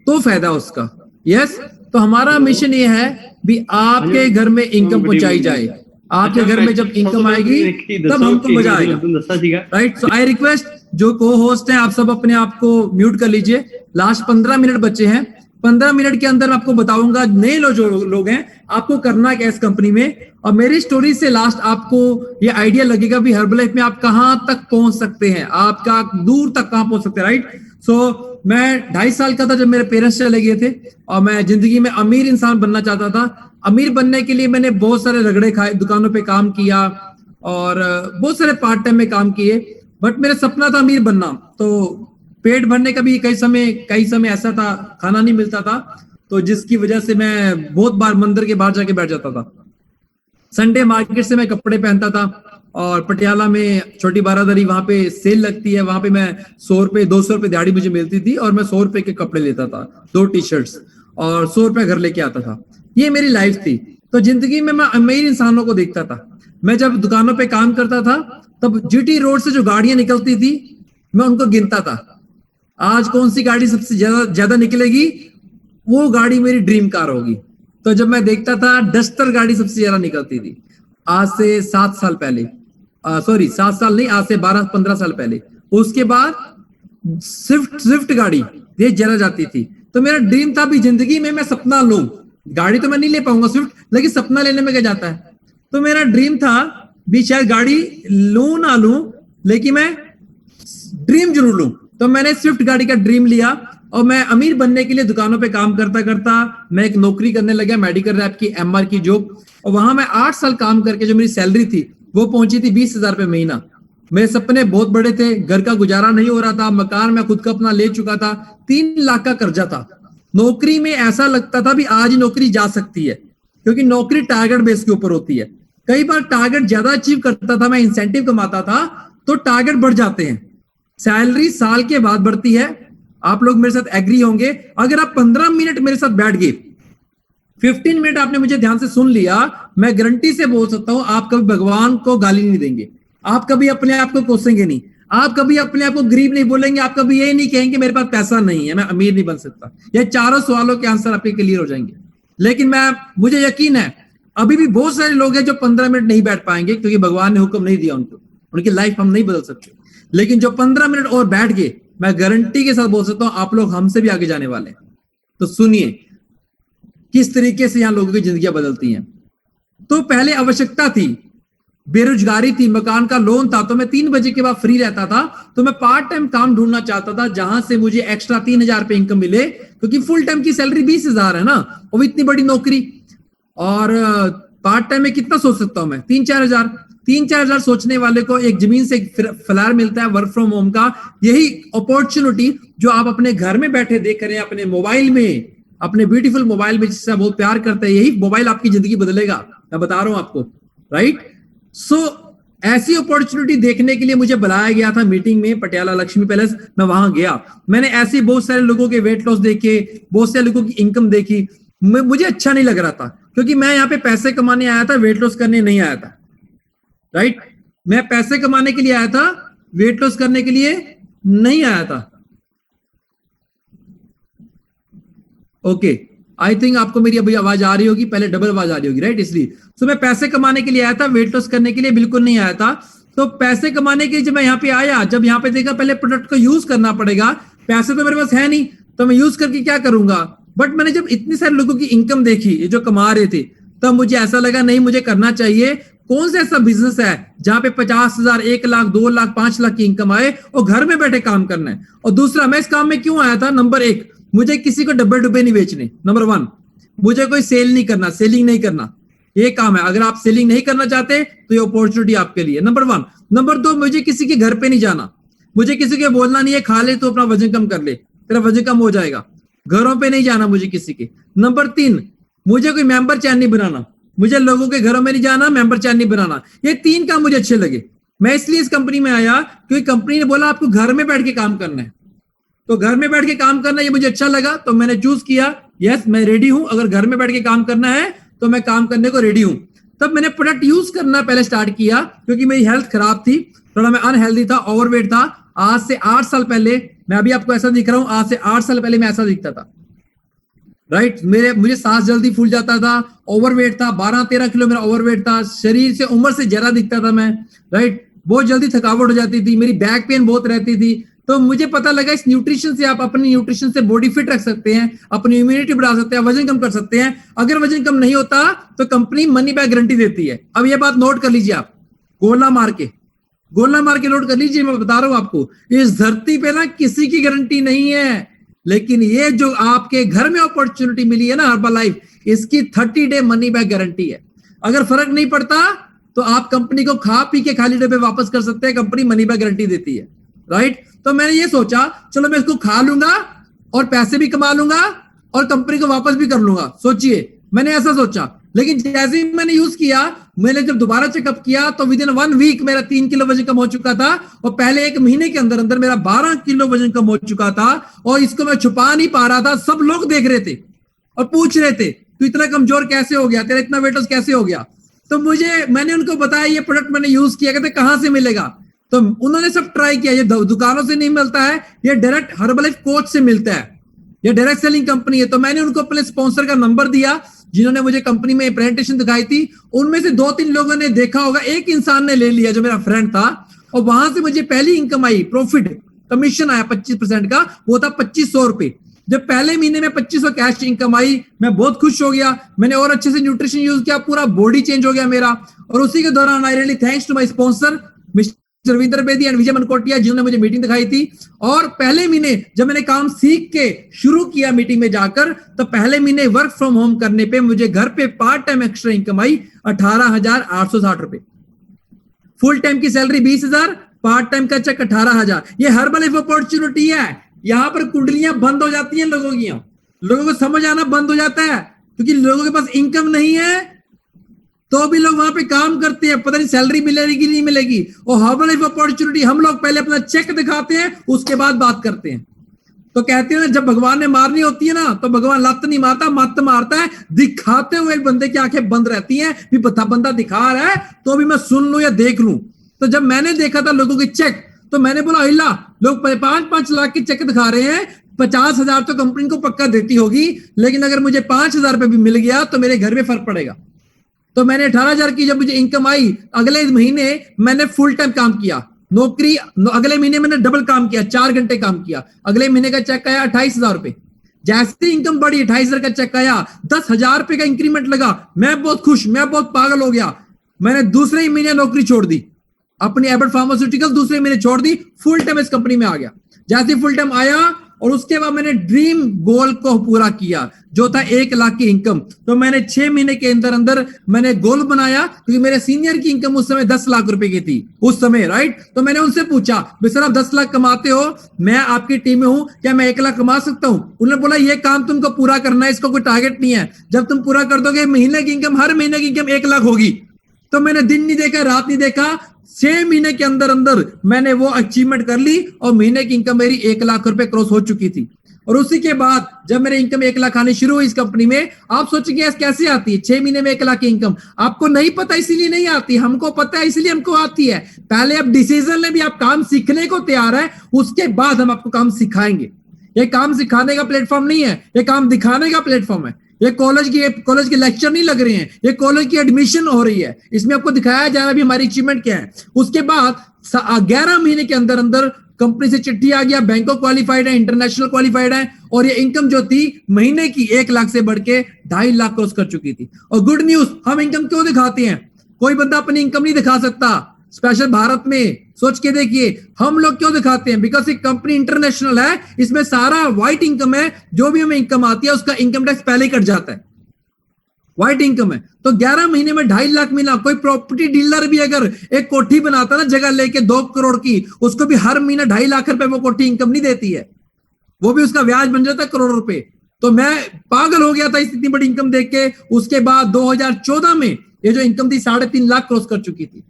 तो फायदा उसका। यस, तो हमारा मिशन ये है भी आपके घर में इनकम पहुंचाई जाए। आपके घर में जब इनकम आएगी तब हमको मजा आएगा, राइट। सो आई रिक्वेस्ट जो को होस्ट हैं आप सब अपने आप को म्यूट कर लीजिए। लास्ट 15 मिनट बचे हैं, 15 मिनट के अंदर आपको बताऊंगा नए जो लोग हैं आपको करना क्या इस कंपनी में, और मेरी स्टोरी से लास्ट आपको ये आइडिया लगेगा भी हर्बलाइफ में आप कहां तक पहुंच सकते हैं, आपका दूर तक कहां पहुंच सकते हैं, राइट। सो मैं 2.5 साल का था जब मेरे पेरेंट्स चले गए थे और मैं जिंदगी में अमीर इंसान बनना चाहता था। अमीर बनने के लिए मैंने बहुत सारे रगड़े खाए, दुकानों पे काम किया और बहुत सारे पार्ट टाइम में काम किए, बट मेरा सपना था अमीर बनना। तो पेट भरने का भी कई समय ऐसा था खाना नहीं मिलता था, तो जिसकी वजह से मैं बहुत बार मंदिर के बाहर जाके बैठ जाता था। संडे मार्केट से मैं कपड़े पहनता था और पटियाला में छोटी बारादरी वहां पे सेल लगती है, वहां पे मैं 100 रुपए 200 रुपए दिहाड़ी मुझे मिलती थी और मैं 100 रुपए के कपड़े लेता था, 2 टी-शर्ट्स और 100 रुपए घर लेके आता था। ये मेरी लाइफ थी। तो जिंदगी में मैं अमीर इंसानों को देखता था। मैं जब दुकानों पे काम करता था तब जीटी रोड से जो गाड़ियां निकलती थी मैं उनको गिनता था, आज कौन सी गाड़ी सबसे ज्यादा निकलेगी, वो गाड़ी मेरी ड्रीम कार होगी। तो जब मैं देखता था डस्टर गाड़ी सबसे ज्यादा निकलती थी, आज से 7 साल पहले, 7 साल नहीं, आज से 12-15 साल पहले। उसके बाद स्विफ्ट गाड़ी ये ज्यादा जाती थी। तो मेरा ड्रीम था भी जिंदगी में मैं सपना लूं, गाड़ी तो मैं नहीं ले पाऊंगा स्विफ्ट, लेकिन सपना लेने में क्या जाता है। तो मेरा ड्रीम था भी शायद गाड़ी लूं ना लूं, लेकिन मैं ड्रीम जरूर लूं। तो मैंने स्विफ्ट गाड़ी का ड्रीम लिया और मैं अमीर बनने के लिए दुकानों पे काम करता करता मैं एक नौकरी करने लगा, मेडिकल रैप की MR की जॉब, और वहां मैं 8 साल काम करके जो मेरी सैलरी थी वो पहुंची थी 20,000 रुपए महीना। मेरे सपने बहुत बड़े थे, घर का गुजारा नहीं हो रहा था, मकान मैं खुद का अपना ले चुका था, 3 लाख का कर्जा था। नौकरी में ऐसा लगता था भी आज ही नौकरी जा सकती है, क्योंकि नौकरी टारगेट बेस के ऊपर होती है। कई बार टारगेट ज्यादा अचीव करता था, मैं इंसेंटिव कमाता था तो टारगेट बढ़ जाते हैं, सैलरी साल के बाद बढ़ती है। आप लोग मेरे साथ एग्री होंगे, अगर आप 15 मिनट मेरे साथ बैठ गए, 15 मिनट आपने मुझे ध्यान से सुन लिया, मैं गारंटी से बोल सकता हूं आप कभी भगवान को गाली नहीं देंगे, आप कभी अपने आप को कोसेंगे नहीं, आप कभी अपने आप को गरीब नहीं बोलेंगे, आप कभी ये नहीं कहेंगे मेरे पास पैसा नहीं है, मैं अमीर नहीं बन सकता। ये चारों सवालों के आंसर आपके क्लियर हो जाएंगे। लेकिन मुझे यकीन है अभी भी बहुत सारे लोग हैं जो 15 मिनट नहीं बैठ पाएंगे, क्योंकि भगवान ने हुक्म नहीं दिया उनको, उनकी लाइफ हम नहीं बदल सकते। लेकिन जो 15 मिनट और बैठ गए, मैं गारंटी के साथ बोल सकता हूं आप लोग हमसे भी आगे जाने वाले हैं। तो सुनिए किस तरीके से यहां लोगों की जिंदगियां बदलती हैं। तो पहले आवश्यकता थी, बेरोजगारी थी, मकान का लोन था, तो मैं 3 बजे के बाद फ्री रहता था, तो मैं पार्ट टाइम काम ढूंढना चाहता था जहां से मुझे एक्स्ट्रा 3,000 रुपए इनकम मिले, क्योंकि फुल टाइम की सैलरी 20,000 है ना, वो भी इतनी बड़ी नौकरी। और पार्ट टाइम में कितना सोच सकता हूं मैं, 3-4 हजार। 3-4 हजार सोचने वाले को एक जमीन से फ्लैट मिलता है वर्क फ्रॉम होम का। यही अपॉर्चुनिटी जो आप अपने घर में बैठे देख रहे हैं, अपने मोबाइल में, अपने ब्यूटीफुल मोबाइल में जिससे बहुत प्यार करते हैं, यही मोबाइल आपकी जिंदगी बदलेगा, मैं बता रहा हूं आपको, राइट। सो ऐसी अपॉर्चुनिटी देखने के लिए मुझे बुलाया गया था मीटिंग में पटियाला लक्ष्मी पैलेस। मैं वहां गया, मैंने ऐसे बहुत सारे लोगों के वेट लॉस देखे, बहुत सारे लोगों की इनकम देखी। मुझे अच्छा नहीं लग रहा था, क्योंकि मैं यहाँ पे पैसे कमाने आया था, वेट लॉस करने नहीं आया था, राइट। मैं पैसे कमाने के लिए आया था, वेट लॉस करने के लिए नहीं आया था। ओके, आई थिंक आपको मेरी अभी आवाज आ रही होगी, पहले डबल आवाज आ रही होगी, राइट। इसलिए तो मैं पैसे कमाने के लिए आया था, वेट लॉस करने के लिए बिल्कुल नहीं आया था। तो पैसे कमाने के लिए जब मैं यहाँ पे आया, जब यहाँ पे देखा पहले प्रोडक्ट को यूज करना पड़ेगा, पैसे तो मेरे पास है नहीं, तो मैं यूज करके क्या करूंगा। बट मैंने जब इतने सारे लोगों की इनकम देखी जो कमा रहे थे, तब मुझे ऐसा लगा नहीं, मुझे करना चाहिए। कौन सा ऐसा बिजनेस है जहां पे 50,000, 1 लाख, 2 लाख, 5 लाख की इनकम आए और घर में बैठे काम करना है। और दूसरा, मैं इस काम में क्यों आया था, नंबर 1, मुझे किसी को डब्बे डुब्बे नहीं बेचने, नंबर 1, मुझे कोई सेल नहीं करना, सेलिंग नहीं करना, ये काम है। अगर आप सेलिंग नहीं करना चाहते तो ये अपॉर्चुनिटी आपके लिए, नंबर 1। नंबर 2, मुझे किसी के घर पे नहीं जाना, मुझे किसी के बोलना नहीं है खा ले तो अपना वजन कम कर ले, तेरा वजन कम हो जाएगा, घरों पे नहीं जाना मुझे किसी के। नंबर 3, मुझे कोई मेंबर चैन नहीं बनाना, मुझे लोगों के घरों में नहीं जाना, मेंबर चैन नहीं बनाना। ये 3 काम मुझे अच्छे लगे। मैं इसलिए इस कंपनी में आया क्योंकि कंपनी ने बोला आपको घर में बैठ के काम करना है, तो घर में बैठ के काम करना ये मुझे अच्छा लगा, तो मैंने चूज किया, यस मैं रेडी हूं, अगर घर में बैठ के काम करना है तो मैं काम करने को रेडी हूं। तब मैंने प्रोडक्ट यूज करना पहले स्टार्ट किया, क्योंकि मेरी हेल्थ खराब थी, थोड़ा मैं अनहेल्दी था, ओवरवेट था। आज से 8 साल पहले, मैं अभी आपको ऐसा दिख रहा हूं, आज से 8 साल पहले मैं ऐसा दिखता था, राइट। मुझे सांस जल्दी फूल जाता था, ओवरवेट था, 12-13 किलो मेरा ओवरवेट था, शरीर से उम्र से ज्यादा दिखता था मैं, राइट। बहुत जल्दी थकावट हो जाती थी, मेरी बैक पेन बहुत रहती थी। तो मुझे पता लगा इस न्यूट्रिशन से, आप अपनी न्यूट्रिशन से बॉडी फिट रख सकते हैं, अपनी इम्यूनिटी बढ़ा सकते हैं, वजन कम कर सकते हैं। अगर वजन कम नहीं होता तो कंपनी मनी बैक गारंटी देती है। अब ये बात नोट कर लीजिए, आप गोला मार के नोट कर लीजिए। मैं बता रहा हूं आपको, इस धरती पे ना किसी की गारंटी नहीं है, लेकिन ये जो आपके घर में अपॉर्चुनिटी मिली है ना हर्बल लाइफ, इसकी 30 डे मनी बैक गारंटी है। अगर फर्क नहीं पड़ता तो आप कंपनी को खा पी के खाली डब्बे वापस कर सकते हैं, कंपनी मनी बैक गारंटी देती है, राइट। तो मैंने ये सोचा चलो मैं इसको खा लूंगा और पैसे भी कमा लूंगा और कंपनी को वापस भी कर लूंगा। सोचिए, मैंने ऐसा सोचा। लेकिन जैसे ही मैंने यूज किया, मैंने जब दोबारा चेकअप किया तो विद इन 1 वीक मेरा 3 किलो वजन कम हो चुका था, और पहले 1 महीने के अंदर अंदर मेरा 12 किलो वजन कम हो चुका था। और इसको मैं छुपा नहीं पा रहा था, सब लोग देख रहे थे और पूछ रहे थे तू इतना कमजोर कैसे हो गया, तेरा इतना वेट लॉस कैसे हो गया। तो मैंने उनको बताया ये प्रोडक्ट मैंने यूज किया, कहते कहां से मिलेगा। तो उन्होंने सब ट्राई किया, ये दुकानों से नहीं मिलता है, ये डायरेक्ट हर्बल लाइफ कोच से मिलता है, ये डायरेक्ट सेलिंग कंपनी है। तो मैंने उनको अपने स्पॉन्सर का नंबर दिया, जिन्होंने मुझे कंपनी में प्रेजेंटेशन दिखाई थी। उनमें से 2-3 लोगों ने देखा होगा, एक इंसान ने ले लिया जो मेरा फ्रेंड था, और वहां से मुझे पहली इनकम आई, प्रॉफिट कमीशन आया 25% का, वो था 2500 रुपए। जब पहले महीने में 2500 कैश इनकम आई, मैं बहुत खुश हो गया। मैंने और अच्छे से न्यूट्रिशन यूज किया, पूरा बॉडी चेंज हो गया मेरा। और उसी के दौरान I really thanks to my sponsor mister Ravindra Bedi and Vijay Mankotia, जिन्होंने मुझे मीटिंग दिखाई थी। और पहले महीने जब मैंने काम सीख के शुरू किया मीटिंग में जाकर, तो पहले महीने वर्क फ्रॉम होम करने पे मुझे घर पे पार्ट टाइम एक्स्ट्रा इनकम आई 18,860 रुपए। फुल टाइम की सैलरी 20,000, पार्ट टाइम का चेक 18,000। ये हर्बल लाइफ अपॉर्चुनिटी है। यहां पर कुंडलियां बंद हो जाती हैं लोगों की, लोगों को समझ आना बंद हो जाता है, क्योंकि लोगों के पास इनकम नहीं है तो भी लोग वहां पे काम करते हैं, पता नहीं सैलरी मिलेगी कि नहीं मिलेगी। और हर्बल लाइफ अपॉर्चुनिटी, हम लोग पहले अपना चेक दिखाते हैं, उसके बाद बात करते हैं। तो कहते हैं ना, जब भगवान ने मारनी होती है ना, तो भगवान लत नहीं मारता, मत मारता है। दिखाते हुए एक बंदे की आंखें बंद रहती हैं, भी बंदा दिखा रहा है तो भी मैं सुन लूं या देख लूं। तो जब मैंने देखा था लोगों के चेक, तो मैंने बोला हिला, लोग 5-5 लाख के चेक दिखा रहे हैं, 50,000 तो कंपनी को पक्का देती होगी, लेकिन अगर मुझे 5,000 रुपए भी मिल गया तो मेरे घर में फर्क पड़ेगा। तो मैंने 18,000 की जब मुझे इनकम आई, अगले महीने मैंने फुल टाइम काम किया, नौकरी, अगले महीने मैंने डबल काम किया, 4 घंटे काम किया, अगले महीने का चेक आया 28,000 रुपए। जैसे इनकम बढ़ी, 28,000 का चेक आया, 10,000 रुपए का इंक्रीमेंट लगा, मैं बहुत खुश, मैं बहुत पागल हो गया। मैंने दूसरे ही महीने नौकरी छोड़ दी, अपनी एबट फार्मास्यूटिकल दूसरे महीने छोड़ दी, फुल टाइम इस कंपनी में आ गया। जैसे फुल टाइम आया और उसके बाद मैंने ड्रीम गोल को पूरा किया, जो था 1 लाख की इनकम। तो मैंने 6 महीने के अंदर अंदर मैंने गोल बनाया, क्योंकि मेरे सीनियर की इनकम उस समय 10 लाख रुपए की थी उस समय, राइट। तो मैंने उनसे पूछा, सर आप 10 लाख कमाते हो, मैं आपकी टीम में हूं, क्या मैं 1 लाख कमा सकता हूं? उन्होंने बोला ये काम तुमको पूरा करना है, इसको कोई टारगेट नहीं है, जब तुम पूरा कर दोगे महीने की इनकम, हर महीने की इनकम 1 लाख होगी। तो मैंने दिन नहीं देखा, रात नहीं देखा, 6 महीने के अंदर अंदर मैंने वो अचीवमेंट कर ली और महीने की इनकम मेरी 1 लाख रुपए क्रॉस हो चुकी थी। और उसी के बाद जब मेरी इनकम 1 लाख आनी शुरू हुई इस कंपनी में, आप सोचेंगे कैसे आती है 6 महीने में 1 लाख की इनकम? आपको नहीं पता इसलिए नहीं आती, हमको पता है इसलिए हमको आती है। पहले आप डिसीजन ले, भी आप काम सीखने को तैयार है, उसके बाद हम आपको काम सिखाएंगे। ये काम सिखाने का प्लेटफॉर्म नहीं है, ये काम दिखाने का प्लेटफॉर्म है। ये कॉलेज के लेक्चर नहीं लग रहे हैं, ये कॉलेज की एडमिशन हो रही है, इसमें आपको दिखाया जा रहा है भी हमारी अचीवमेंट क्या है। उसके बाद 11 महीने के अंदर अंदर कंपनी से चिट्ठी आ गया, बैंकों क्वालिफाइड है, इंटरनेशनल क्वालिफाइड है, और ये इनकम जो थी महीने की 1 लाख से बढ़ के 2.5 लाख क्रॉस कर चुकी थी। और गुड न्यूज, हम इनकम क्यों दिखाते हैं? कोई बंदा अपनी इनकम नहीं दिखा सकता, स्पेशल भारत में। सोच के देखिए हम लोग क्यों दिखाते हैं, बिकॉज एक कंपनी इंटरनेशनल है, इसमें सारा व्हाइट इनकम है, जो भी हमें इनकम आती है उसका इनकम टैक्स पहले ही कट जाता है, व्हाइट इनकम है। तो 11 महीने में 2.5 लाख मिला। कोई प्रॉपर्टी डीलर भी अगर एक कोठी बनाता ना जगह लेके 2 करोड़ की, उसको भी हर महीना 2.5 लाख रुपए वो कोठी इनकम नहीं देती है, वो भी उसका ब्याज बन जाता है करोड़ रुपए। तो मैं पागल हो गया था इतनी बड़ी इनकम देख के। उसके बाद 2014 में ये जो इनकम थी 3.5 लाख क्रॉस कर चुकी थी।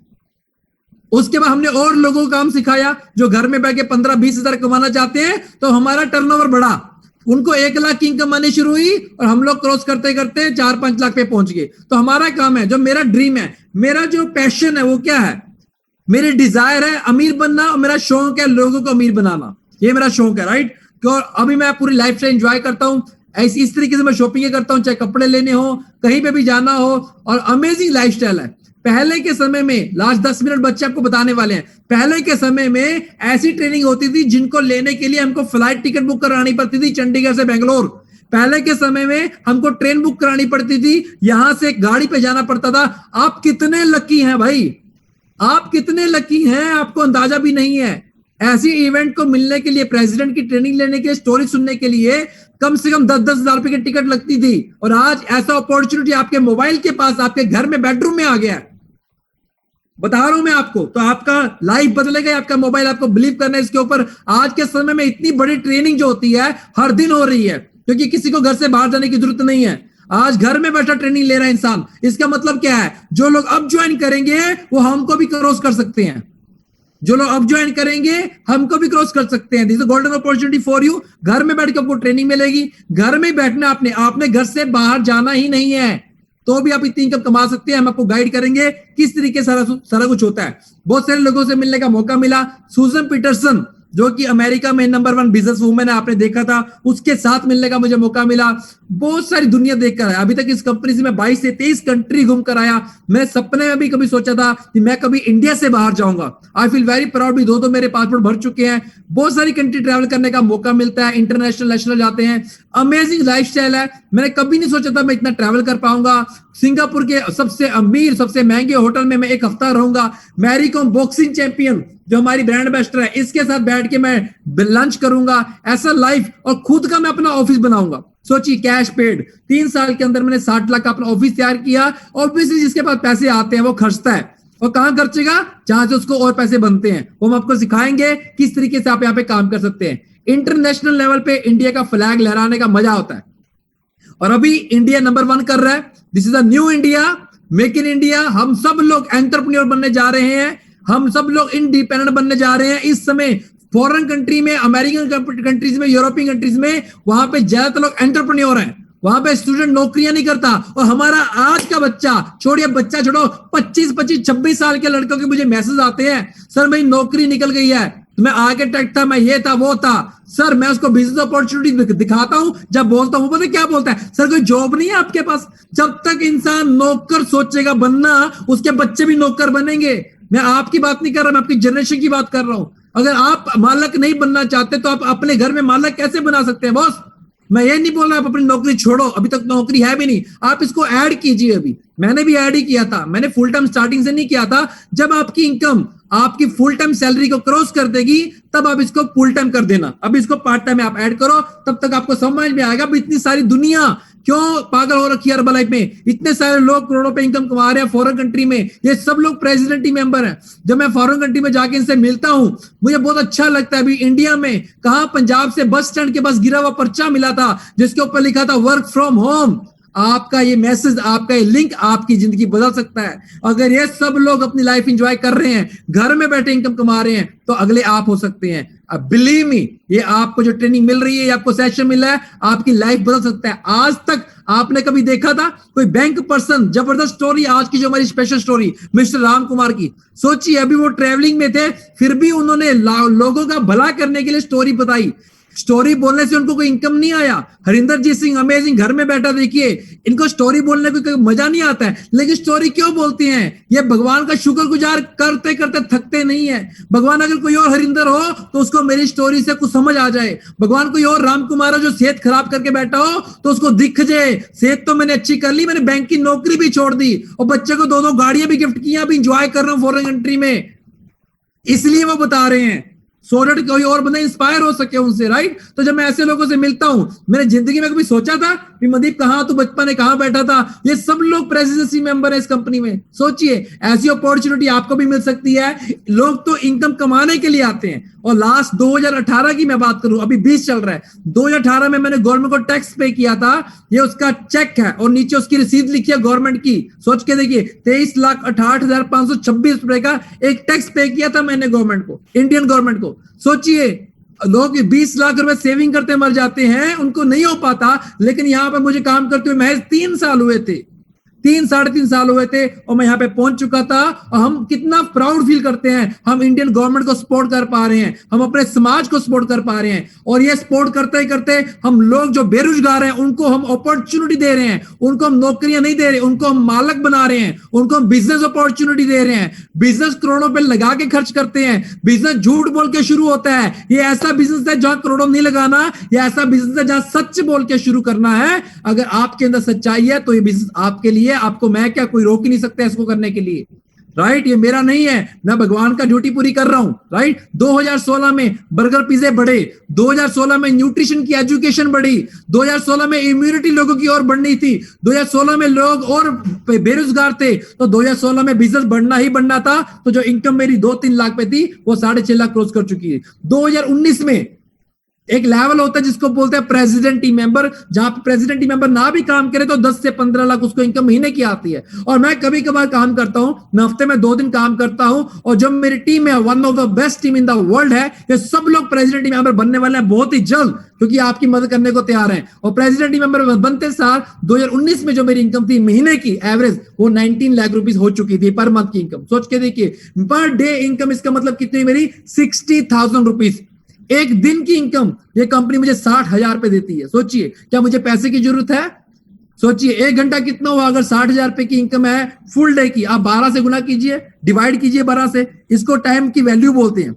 उसके बाद हमने और लोगों को काम सिखाया जो घर में बैठ के 15-20 हजार कमाना चाहते हैं, तो हमारा टर्नओवर बढ़ा, उनको 1 लाख की इनकम आनी शुरू हुई और हम लोग क्रॉस करते करते 4-5 लाख पे पहुंच गए। तो हमारा काम है, जो मेरा ड्रीम है, मेरा जो पैशन है, वो क्या है? मेरी डिजायर है अमीर बनना, और मेरा शौक है लोगों को अमीर बनाना। ये मेरा शौक है, राइट। और अभी मैं पूरी लाइफ से एंजॉय करता हूँ, ऐसी इस तरीके से मैं शॉपिंग करता हूँ, चाहे कपड़े लेने हो, कहीं पे भी जाना हो, और अमेजिंग लाइफस्टाइल है। पहले के समय में, लास्ट 10 मिनट बच्चे आपको बताने वाले हैं, पहले के समय में ऐसी ट्रेनिंग होती थी जिनको लेने के लिए हमको फ्लाइट टिकट बुक करानी पड़ती थी चंडीगढ़ से बेंगलोर। पहले के समय में हमको ट्रेन बुक करानी पड़ती थी, यहां से गाड़ी पे जाना पड़ता था। आप कितने लकी हैं भाई, आप कितने लकी हैं, आपको अंदाजा भी नहीं है। ऐसी इवेंट को मिलने के लिए, प्रेसिडेंट की ट्रेनिंग लेने के लिए, स्टोरी सुनने के लिए कम से कम 10-10 हजार रुपए की टिकट लगती थी। और आज ऐसा अपॉर्चुनिटी आपके मोबाइल के पास, आपके घर में, बेडरूम में आ गया है, बता रहा हूं मैं आपको। तो आपका लाइफ बदलेगा, आपका मोबाइल आपको बिलीव करना है इसके ऊपर। आज के समय में इतनी बड़ी ट्रेनिंग जो होती है हर दिन हो रही है, क्योंकि किसी को घर से बाहर जाने की जरूरत नहीं है। आज घर में बैठा ट्रेनिंग ले रहा है इंसान। इसका मतलब क्या है? जो लोग अब ज्वाइन करेंगे वो हमको भी क्रॉस कर सकते हैं, जो लोग अब ज्वाइन करेंगे हमको भी क्रॉस कर सकते हैं। This is golden opportunity for you. घर में बैठ के आपको ट्रेनिंग मिलेगी, घर में बैठना, आपने घर से बाहर जाना ही नहीं है, तो भी आप इतनी इनकम कमा सकते हैं। हम आपको गाइड करेंगे किस तरीके से सारा कुछ होता है। बहुत सारे लोगों से मिलने का मौका मिला। सूजन पीटरसन जो कि अमेरिका में नंबर 1 बिजनेस वूमेन है, आपने देखा था, उसके साथ मिलने का मुझे मौका मिला। बहुत सारी दुनिया देखकर आया। अभी तक इस कंपनी से मैं 22 से 23 कंट्री घूम कर आया। मैं सपने में भी कभी सोचा था कि मैं कभी इंडिया से बाहर जाऊंगा। आई फील वेरी प्राउड भी। 2 मेरे पासपोर्ट भर चुके हैं। बहुत सारी कंट्री ट्रैवल करने का मौका मिलता है, इंटरनेशनल नेशनल जाते हैं। अमेजिंग लाइफस्टाइल है। मैंने कभी नहीं सोचा था मैं इतना ट्रैवल कर पाऊंगा। सिंगापुर के सबसे अमीर, सबसे महंगे होटल में मैं 1 हफ्ता रहूंगा। मैरी कॉम बॉक्सिंग चैंपियन जो हमारी ब्रांड एम्बेसडर है, इसके साथ बैठ के मैं लंच करूंगा। ऐसा लाइफ, और खुद का मैं अपना ऑफिस बनाऊंगा। सोचिए, कैश पेड। 3 साल के अंदर मैंने 60 लाख का अपना ऑफिस तैयार किया। ऑब्वियसली जिसके पास पैसे आते हैं वो खर्चता है, और कहां खर्चेगा? जहां से उसको और पैसे बनते हैं। वो हम आपको सिखाएंगे किस तरीके से आप यहाँ पे काम कर सकते हैं। इंटरनेशनल लेवल पे इंडिया का फ्लैग लहराने का मजा होता है, और अभी इंडिया नंबर 1 कर रहा है। This is a new India, make in India. हम सब लोग एंटरप्रेन्योर बनने जा रहे हैं, हम सब लोग इंडिपेंडेंट बनने जा रहे हैं। इस समय फॉरेन कंट्री में, अमेरिकन कंट्रीज में, यूरोपियन कंट्रीज में, वहां पे ज्यादातर लोग एंटरप्रेन्योर हैं। वहां पे स्टूडेंट नौकरियां नहीं करता। और हमारा आज का बच्चा, छोड़िए बच्चा छोड़ो, 25-26 साल के लड़कों के मुझे मैसेज आते हैं, सर मेरी नौकरी निकल गई है, मैं आर्किटेक्ट था, मैं ये था वो था। सर मैं उसको बिजनेस अपॉर्चुनिटी दिखाता हूं, जब बोलता हूं पता क्या बोलता है, सर कोई जॉब नहीं है आपके पास। जब तक इंसान नौकर सोचेगा बनना, उसके बच्चे भी नौकर बनेंगे। मैं आपकी बात नहीं कर रहा, मैं आपकी जनरेशन की बात कर रहा हूं। अगर आप मालक नहीं बनना चाहते तो आप अपने घर में मालक कैसे बना सकते हैं बॉस? मैं ये नहीं बोल रहा आप अपनी नौकरी छोड़ो, अभी तक नौकरी है भी नहीं, आप इसको ऐड कीजिए। अभी मैंने भी ऐड ही किया था, मैंने फुल टाइम स्टार्टिंग से नहीं किया था। जब आपकी इनकम आपकी फुल टाइम सैलरी को क्रॉस कर देगी तब आप इसको फुल टाइम कर देना। अब इसको पार्ट टाइम में आप ऐड करो, तब तक आपको समझ में आएगा इतनी सारी दुनिया क्यों पागल हो रखी है हर्बल लाइफ में। इतने सारे लोग करोड़ों पे इनकम कमा रहे हैं फॉरेन कंट्री में, ये सब लोग प्रेसिडेंट मेंबर हैं। जब मैं फॉरेन कंट्री में जाके इनसे मिलता हूं मुझे बहुत अच्छा लगता है। अभी इंडिया में कहा पंजाब से बस स्टैंड के पास गिरा हुआ पर्चा मिला था जिसके ऊपर लिखा था वर्क फ्रॉम होम। आपका ये मैसेज, आपका ये लिंक आपकी जिंदगी बदल सकता है। अगर ये सब लोग अपनी लाइफ एंजॉय कर रहे हैं, घर में बैठे इनकम कमा रहे हैं, तो अगले आप हो सकते हैं। अब बिलीव मी, ये आपको जो ट्रेनिंग मिल रही है, ये आपको सेशन मिल रहा है, आपकी लाइफ बदल सकता है। आज तक आपने कभी देखा था कोई बैंक पर्सन, जबरदस्त स्टोरी आज की जो हमारी special story mister Ram Kumar की, सोचिए अभी वो ट्रेवलिंग में थे फिर भी उन्होंने लोगों का भला करने के लिए स्टोरी बताई। स्टोरी बोलने से उनको कोई इनकम नहीं आया। हरिंदर जीत सिंह अमेजिंग, घर में बैठा देखिए, इनको स्टोरी बोलने को कोई मजा नहीं आता है, लेकिन स्टोरी क्यों बोलती हैं? ये भगवान का शुक्रगुजार करते करते थकते नहीं है। भगवान अगर कोई और हरिंदर हो तो उसको मेरी स्टोरी से कुछ समझ आ जाए। भगवान कोई और राम कुमार जो सेहत खराब करके बैठा हो तो उसको दिख जाए सेहत तो मैंने अच्छी कर ली, मैंने बैंक की नौकरी भी छोड़ दी और बच्चे को 2-2 गाड़ियां भी गिफ्ट की, अभी इंजॉय कर रहा हूं फॉरेन कंट्री में। इसलिए वो बता रहे हैं सो दैट कोई और बंदा इंस्पायर हो सके उनसे, राइट? तो जब मैं ऐसे लोगों से मिलता हूं, मैंने जिंदगी में कभी सोचा था कि मनदीप कहां तू बचपन में कहां बैठा था? ये सब लोग प्रेसिडेंसी मेंबर है इस कंपनी में। सोचिए ऐसी अपॉर्चुनिटी आपको भी मिल सकती है। लोग तो इनकम कमाने के लिए आते हैं। और लास्ट 2018 की मैं बात करूं, अभी 20 चल रहा है, 2018 में मैंने गवर्नमेंट को टैक्स पे किया था। ये उसका चेक है और नीचे उसकी रसीद लिखी है गवर्नमेंट की। सोच के देखिए 23,68,526 रुपए का एक टैक्स पे किया था मैंने गवर्नमेंट को, इंडियन गवर्नमेंट को। सोचिए लोग 20 लाख रुपए सेविंग करते मर जाते हैं, उनको नहीं हो पाता। लेकिन यहां पर मुझे काम करते हुए महज 3 साल हुए थे, 3-3.5 साल हुए थे और मैं यहाँ पे पहुंच चुका था। और हम कितना प्राउड फील करते हैं, हम इंडियन गवर्नमेंट को सपोर्ट कर पा रहे हैं, हम अपने समाज को सपोर्ट कर पा रहे हैं। और ये सपोर्ट करते ही करते हम लोग जो बेरोजगार हैं उनको हम अपॉर्चुनिटी दे रहे हैं, उनको हम नौकरियां नहीं दे रहे, उनको हम मालक बना रहे हैं, उनको हम बिजनेस अपॉर्चुनिटी दे रहे हैं। बिजनेस करोड़ों पे लगा के खर्च करते हैं, बिजनेस झूठ बोल के शुरू होता है। ये ऐसा बिजनेस है जहां करोड़ों नहीं लगाना, ये ऐसा बिजनेस है जहां सच बोल के शुरू करना है। अगर आपके अंदर सच्चाई है तो ये बिजनेस आपके लिए, आपको मैं क्या कोई रोक ही नहीं सकता इसको करने के लिए, राइट? ये मेरा नहीं है, मैं भगवान का ड्यूटी पूरी कर रहा हूं, राइट? 2016 में बर्गर पिज्जे बढ़े, 2016 में न्यूट्रिशन की एजुकेशन बढ़ी, 2016 में इम्यूनिटी लोगों की और बढ़नी थी, 2016 में लोग और बेरोजगार थे, तो 2016 में बिजनेस बढ़ना ही बढ़ना था। तो जो इनकम मेरी 2-3 लाख पे थी वो 6.5 लाख क्रॉस कर चुकी है। 2019 में एक लेवल होता है जिसको बोलते हैं प्रेसिडेंट टीम मेंबर, जहां पे प्रेसिडेंट टीम मेंबर ना भी काम करे तो 10 से 15 लाख उसको इनकम महीने की आती है। और मैं कभी कभार काम करता हूं, मैं हफ्ते में 2 दिन काम करता हूं, और जब मेरी टीम है one of the best team in the world है, ये सब लोग प्रेसिडेंट टीम मेंबर बनने वाले हैं बहुत ही जल्द, क्योंकि आपकी मदद करने को तैयार हैं। और प्रेसिडेंट टीम मेंबर बनते साल 2019 में जो मेरी इनकम थी महीने की एवरेज, वो 19 लाख रुपीस हो चुकी थी पर मंथ की इनकम। सोच के देखिए पर डे इनकम, इसका मतलब कितनी मेरी 60,000 रुपीज। एक दिन की इनकम ये कंपनी मुझे 60,000 रुपए देती है। सोचिए क्या मुझे पैसे की जरूरत है? सोचिए 1 घंटा कितना हुआ अगर 60,000 रुपए की इनकम है फुल डे की, आप 12 से गुना कीजिए, डिवाइड कीजिए 12 से, इसको टाइम की वैल्यू बोलते हैं।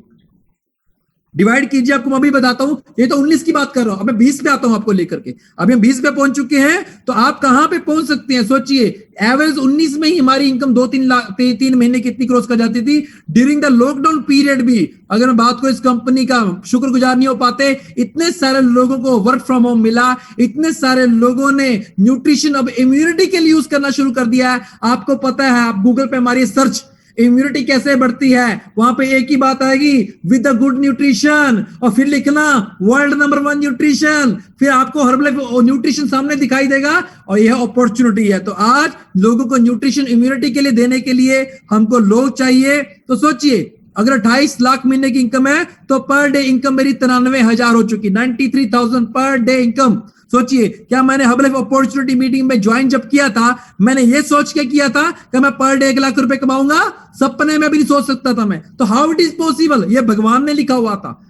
डिवाइड कीजिए, आपको मैं अभी बताता हूं, ये तो 19 की बात कर रहा हूं, अब मैं 20 पे आता हूं आपको लेकर के। अभी हम 20 पे पहुंच चुके हैं, तो आप कहां पे पहुंच सकते हैं? सोचिए एवरेज 19 में ही हमारी इनकम 2-3 लाख 3 महीने कितनी क्रॉस कर जाती थी। ड्यूरिंग द लॉकडाउन पीरियड भी अगर मैं बात को इस कंपनी का शुक्रगुजार नहीं हो पाते। इतने सारे लोगों को वर्क फ्रॉम होम मिला, इतने सारे लोगों ने न्यूट्रिशन अब इम्यूनिटी के लिए यूज करना शुरू कर दिया है। आपको पता है, आप गूगल पे हमारी सर्च इम्यूनिटी कैसे बढ़ती है, वहां पे एक ही बात आएगी, विद द गुड न्यूट्रिशन, और फिर लिखना वर्ल्ड नंबर 1 न्यूट्रिशन, फिर आपको हर्बल न्यूट्रिशन सामने दिखाई देगा। और यह अपॉर्चुनिटी है। तो आज लोगों को न्यूट्रिशन इम्यूनिटी के लिए देने के लिए हमको लोग चाहिए। तो सोचिए अगर 28 लाख महीने की इनकम है तो पर डे इनकम मेरी 93,000 हो चुकी, 93,000 पर डे इनकम। सोचिए, क्या मैंने हब लाइफ अपॉर्चुनिटी मीटिंग में ज्वाइन जब किया था, मैंने ये सोच के किया था कि मैं पर डे 1 लाख रुपए कमाऊंगा? सपने में भी नहीं सोच सकता था मैं। तो हाउ इट इज पॉसिबल? ये भगवान ने लिखा हुआ था।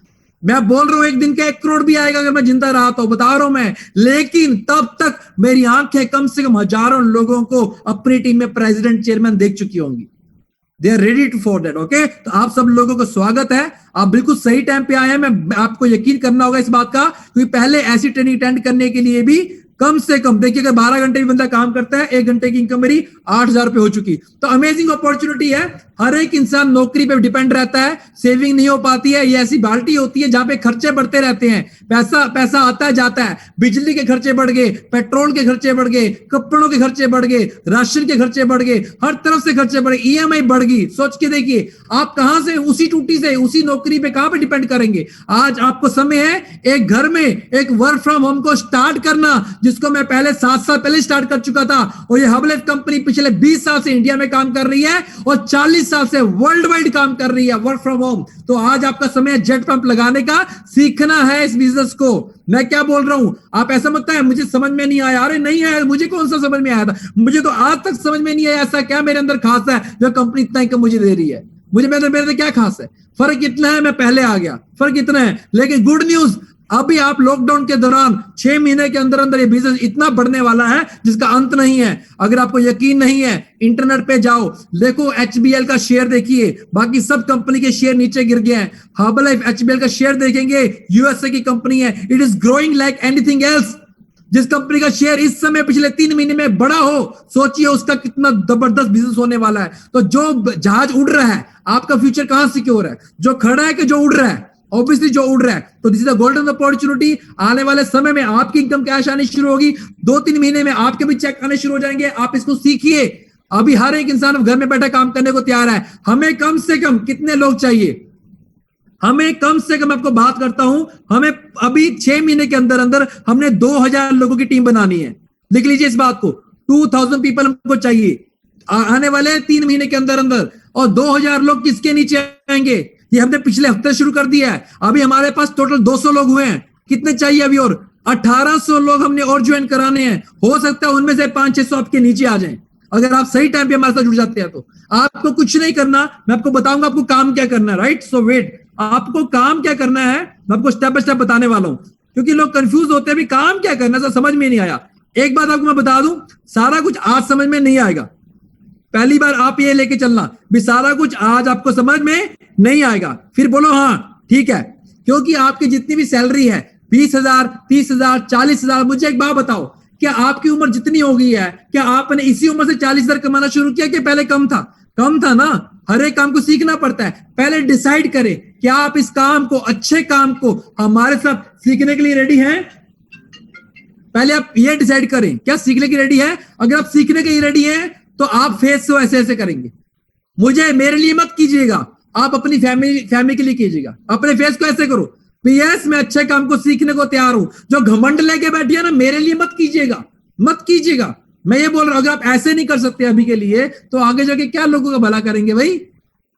मैं बोल रहा हूं एक दिन का 1 करोड़ भी आएगा अगर मैं जिंदा रहा तो, बता रहा हूं मैं। लेकिन तब तक मेरी आंखें कम से कम हजारों लोगों को अपनी टीम में प्रेसिडेंट चेयरमैन देख चुकी होंगी। They are ready to for that. Okay, तो आप सब लोगों को स्वागत है, आप बिल्कुल सही टाइम पे आए हैं। मैं आपको यकीन करना होगा इस बात का, क्योंकि पहले ऐसी ट्रेनिंग अटेंड करने के लिए भी कम से कम देखिए, अगर 12 घंटे भी बंदा काम करता है, 1 घंटे की इनकम मेरी 8,000 रुपए हो चुकी। तो अमेजिंग अपॉर्चुनिटी है। हर एक इंसान नौकरी पे डिपेंड रहता है, सेविंग नहीं हो पाती है। ये ऐसी बाल्टी होती है जहां पे खर्चे बढ़ते रहते हैं, पैसा आता है जाता है। बिजली के खर्चे बढ़ गए, पेट्रोल के खर्चे बढ़ गए, कपड़ों के खर्चे बढ़ गए, राशन के खर्चे बढ़ गए, हर तरफ से खर्चे बढ़ गए, EMI बढ़ गई। सोच के देखिए, आप कहां से उसी टूटी से उसी नौकरी पे कहां पे डिपेंड करेंगे? आज आपको समय है एक घर में एक वर्क फ्रॉम होम को स्टार्ट करना, जिसको मैं पहले 7 साल पहले स्टार्ट कर चुका था। और ये हब लाइफ कंपनी पिछले 20 साल से इंडिया में काम कर रही है और 40 साल से वर्ल्ड वाइड काम कर रही है वर्क फ्रॉम होम। तो आज आपका समय है जेट पंप लगाने का, सीखना है इस बिजनेस को। मैं क्या बोल रहा हूं, आप ऐसा मत है मुझे समझ में नहीं आया। अरे नहीं आया, मुझे कौन सा समझ में आया था? मुझे तो आज तक समझ में नहीं आया ऐसा क्या मेरे अंदर खास है जो कंपनी इतना इनकम मुझे दे रही है। मुझे मेरे अंदर क्या खास है? फर्क इतना है, मैं पहले आ गया, फर्क इतना है। लेकिन गुड न्यूज, अभी आप लॉकडाउन के दौरान 6 महीने के अंदर अंदर ये बिजनेस इतना बढ़ने वाला है जिसका अंत नहीं है। अगर आपको यकीन नहीं है, इंटरनेट पे जाओ, देखो HBL का शेयर देखिए, बाकी सब कंपनी के शेयर नीचे गिर गए हैं। हब लाइफ HBL का शेयर देखेंगे, USA की कंपनी है, it is growing like anything else. जिस कंपनी का शेयर इस समय पिछले 3 महीने में बड़ा हो, सोचिए उसका कितना जबरदस्त बिजनेस होने वाला है। तो जो जहाज उड़ रहा है, आपका फ्यूचर कहां सिक्योर है? जो खड़ा है कि जो उड़ रहा है? ऑब्वियसली जो उड़ रहा है। तो this is a golden opportunity. आने वाले समय में आपकी इनकम कैश आनी शुरू होगी, 2-3 महीने में आपके भी चेक आने शुरू हो जाएंगे। आप इसको सीखिए। अभी हर एक इंसान घर में बैठा काम करने को तैयार है। हमें कम से कम कितने लोग चाहिए? हमें कम से कम, आपको बात करता हूं, हमें अभी 6 महीने के अंदर अंदर हमने 2000 लोगों की टीम बनानी है। लिख लीजिए इस बात को, 2000 पीपल हमको चाहिए आने वाले 3 महीने के अंदर अंदर। और 2000 लोग किसके नीचे आएंगे? ये हमने पिछले हफ्ते शुरू कर दिया है। अभी हमारे पास टोटल 200 लोग हुए हैं। कितने चाहिए अभी? और 1800 लोग हमने और ज्वाइन कराने हैं। हो सकता है उनमें से 500-600 आपके नीचे आ जाएं, अगर आप सही टाइम पे हमारे साथ जुड़ जाते हैं तो। आपको कुछ नहीं करना, मैं आपको बताऊंगा आपको काम क्या करना है, राइट? सो वेट, आपको काम क्या करना है मैं आपको स्टेप बाय स्टेप बताने वाला हूं, क्योंकि लोग कंफ्यूज होते हैं भी काम क्या करना है, समझ में नहीं आया। एक बात आपको मैं बता दूं, सारा कुछ आज समझ में नहीं आएगा। पहली बार आप ये लेके चलना भी सारा कुछ आज आपको समझ में नहीं आएगा, फिर बोलो हाँ ठीक है। क्योंकि आपकी जितनी भी सैलरी है 20,000, 30,000, 40,000, मुझे एक बात बताओ, क्या आपकी उम्र जितनी हो गई है, क्या आपने इसी उम्र से 40,000 कमाना शुरू किया कि पहले कम था? कम था ना। हर एक काम को सीखना पड़ता है। पहले डिसाइड करें क्या आप इस काम को, अच्छे काम को हमारे साथ सीखने के लिए रेडी हैं। पहले आप ये डिसाइड करें क्या सीखने की रेडी है। अगर आप सीखने के लिए रेडी हैं तो आप फेस को ऐसे ऐसे करेंगे। मुझे, मेरे लिए मत कीजिएगा, आप अपनी फैमिली के लिए कीजिएगा। अपने फेस को ऐसे करो, यस मैं अच्छे काम को सीखने को तैयार हूं। जो घमंड लेके बैठी है ना, मेरे लिए मत कीजिएगा, मत कीजिएगा। मैं ये बोल रहा हूं, अगर आप ऐसे नहीं कर सकते अभी के लिए तो आगे जाके क्या लोगों का भला करेंगे भाई।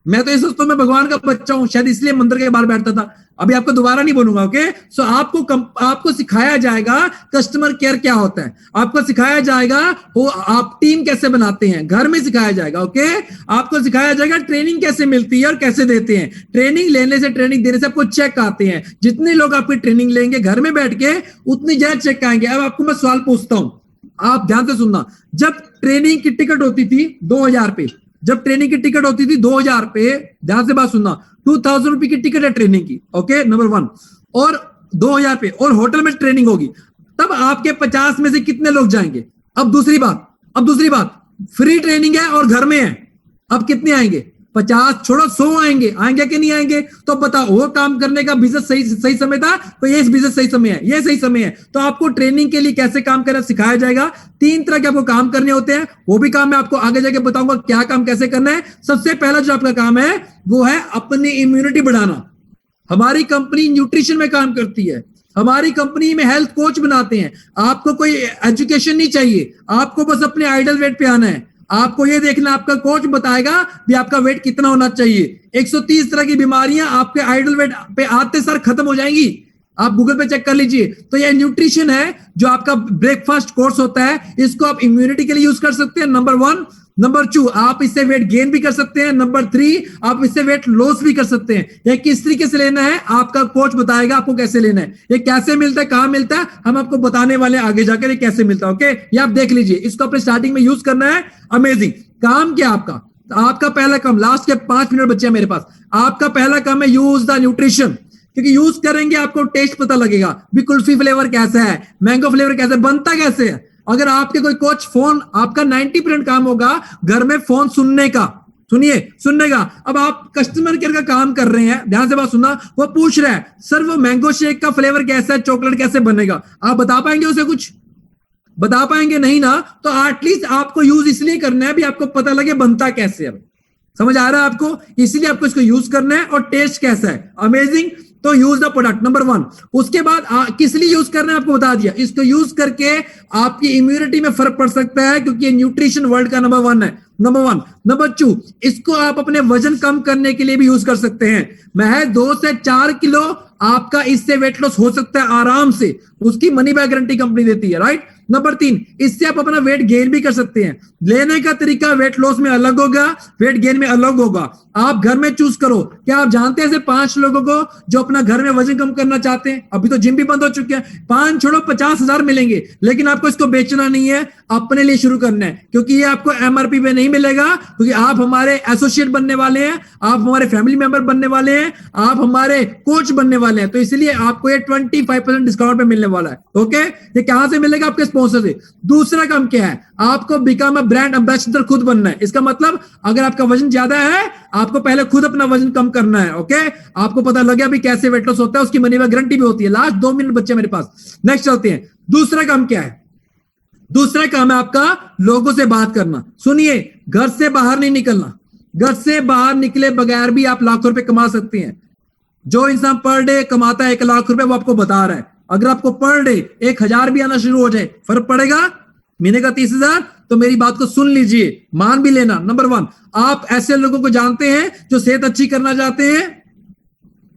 मैं तो ये सोचता हूं मैं भगवान का बच्चा हूं, शायद इसलिए मंदिर के बाहर बैठता था। अभी आपको दोबारा नहीं बोलूंगा, ओके। सो आपको सिखाया जाएगा कस्टमर केयर क्या होता है, आपको सिखाया जाएगा वो आप टीम कैसे बनाते हैं, घर में सिखाया जाएगा, ओके। आपको सिखाया जाएगा ट्रेनिंग कैसे मिलती है और कैसे देते हैं। ट्रेनिंग लेने से, ट्रेनिंग देने से आपको चेक आते हैं। जितने लोग आपकी ट्रेनिंग लेंगे घर में बैठ के, उतनी ज्यादा चेक आएंगे। अब आपको मैं सवाल पूछता हूं, आप ध्यान से सुनना। जब ट्रेनिंग की टिकट होती थी 2000 पे, जब ट्रेनिंग की टिकट होती थी 2000 पे, ध्यान से बात सुनना, 2000 रुपए की टिकट है ट्रेनिंग की, ओके, नंबर 1। और 2000 पे और होटल में ट्रेनिंग होगी, तब आपके 50 में से कितने लोग जाएंगे? अब दूसरी बात, फ्री ट्रेनिंग है और घर में है, अब कितने आएंगे? 50 छोड़ो 100 आएंगे कि नहीं आएंगे? तो बताओ, वो काम करने का बिजनेस सही समय था तो ये बिजनेस सही समय है, ये सही समय है। तो आपको ट्रेनिंग के लिए कैसे काम करना सिखाया जाएगा। 3 तरह के आपको काम करने होते हैं, वो भी काम मैं आपको आगे जाके बताऊंगा क्या काम कैसे करना है। सबसे पहला जो आपका काम है वो है अपनी इम्यूनिटी बढ़ाना। हमारी कंपनी न्यूट्रिशन में काम करती है, हमारी कंपनी में हेल्थ कोच बनाते हैं। आपको कोई एजुकेशन नहीं चाहिए, आपको बस अपने आइडल वेट पे आना है। आपको ये देखना, आपका कोच बताएगा भी आपका वेट कितना होना चाहिए। 130 तरह की बीमारियां आपके आइडल वेट पे आते सर खत्म हो जाएंगी। आप गूगल पे चेक कर लीजिए। तो ये न्यूट्रिशन है जो आपका ब्रेकफास्ट कोर्स होता है, इसको आप इम्यूनिटी के लिए यूज कर सकते हैं, नंबर 1। नंबर 2, आप इससे वेट गेन भी कर सकते हैं। नंबर 3, आप इससे वेट लॉस भी कर सकते हैं। ये किस तरीके से लेना है आपका कोच बताएगा आपको कैसे लेना है। ये कैसे मिलता है, कहां मिलता है, हम आपको बताने वाले हैं आगे जाकर ये कैसे मिलता है। ओके, ये आप देख लीजिए, इसको अपने स्टार्टिंग में यूज करना है। अमेजिंग काम क्या आपका पहला काम, लास्ट के 5 मिनट बच्चे हैं मेरे पास। आपका पहला काम है यूज द न्यूट्रिशन, क्योंकि यूज करेंगे आपको टेस्ट पता लगेगा भी कुल्फी फ्लेवर कैसा है, मैंगो फ्लेवर कैसा है, बनता कैसे है। अगर आपके कोई कोच फोन, आपका 90% काम होगा घर में फोन सुनने का, सुनने का। अब आप कस्टमर केयर का काम कर रहे हैं, ध्यान से बात सुनना, वो पूछ रहा है सर वो मैंगो शेक का फ्लेवर कैसा है, चॉकलेट कैसे बनेगा, आप बता पाएंगे उसे कुछ? बता पाएंगे नहीं ना। तो एटलीस्ट आपको यूज इसलिए करना है भी आपको पता लगे बनता कैसे है। समझ आ रहा है आपको? इसलिए आपको इसको यूज करना है। और टेस्ट कैसा है, अमेजिंग। तो यूज द प्रोडक्ट, नंबर 1। उसके बाद किस लिए यूज करना है आपको बता दिया। इसको यूज करके आपकी इम्यूनिटी में फर्क पड़ सकता है, क्योंकि ये न्यूट्रिशन वर्ल्ड का नंबर 1 है, नंबर 1। नंबर 2, इसको आप अपने वजन कम करने के लिए भी यूज कर सकते हैं। महज 2 से 4 किलो आपका इससे वेट लॉस हो सकता है आराम से, उसकी मनी बैक गारंटी कंपनी देती है, राइट। नंबर 3, इससे आप अपना वेट गेन भी कर सकते हैं। लेने का तरीका वेट लॉस में अलग होगा, वेट गेन में अलग होगा। आप घर में चूज करो। क्या आप जानते हैं ऐसे 5 लोगों को जो अपना घर में वजन कम करना चाहते हैं? अभी तो जिम भी बंद हो चुके हैं। 5 छोड़ो 50,000 मिलेंगे, लेकिन आपको इसको बेचना नहीं है, अपने लिए शुरू करना है, क्योंकि ये आपको MRP पे नहीं मिलेगा, क्योंकि आप हमारे एसोसिएट बनने वाले हैं, आप हमारे फैमिली मेंबर बनने वाले हैं, आप हमारे कोच बनने वाले हैं। तो इसलिए आपको ये 25% डिस्काउंट पे मिलने वाला है। ओके, ये कहां से मिलेगा? आपके स्पॉन्सर से। दूसरा काम क्या है, आपको बिकम अ ब्रांड एम्बेसडर खुद बनना है। इसका मतलब अगर आपका वजन ज्यादा है, आपको पहले खुद अपना वजन कम करना है। ओके, आपको पता लग गया भी कैसे वेट लॉस होता है, उसकी मनी बैक गारंटी भी होती है। लास्ट 2 मिनट बच्चे मेरे पास। नेक्स्ट चलते हैं। दूसरा काम क्या है? दूसरा काम है आपका लोगों से बात करना। सुनिए, घर से बाहर नहीं निकलना। घर से बाहर निकले बगैर भी आप लाखों रुपए कमा सकते हैं। जो इंसान पर डे कमाता है 1 लाख रुपए, वो आपको बता रहा है। अगर आपको पर डे 1,000 भी आना शुरू हो जाए, फर्क पड़ेगा? महीने का 30,000। तो मेरी बात को सुन लीजिए, मान भी लेना। नंबर 1, आप ऐसे लोगों को जानते हैं जो सेहत अच्छी करना चाहते हैं,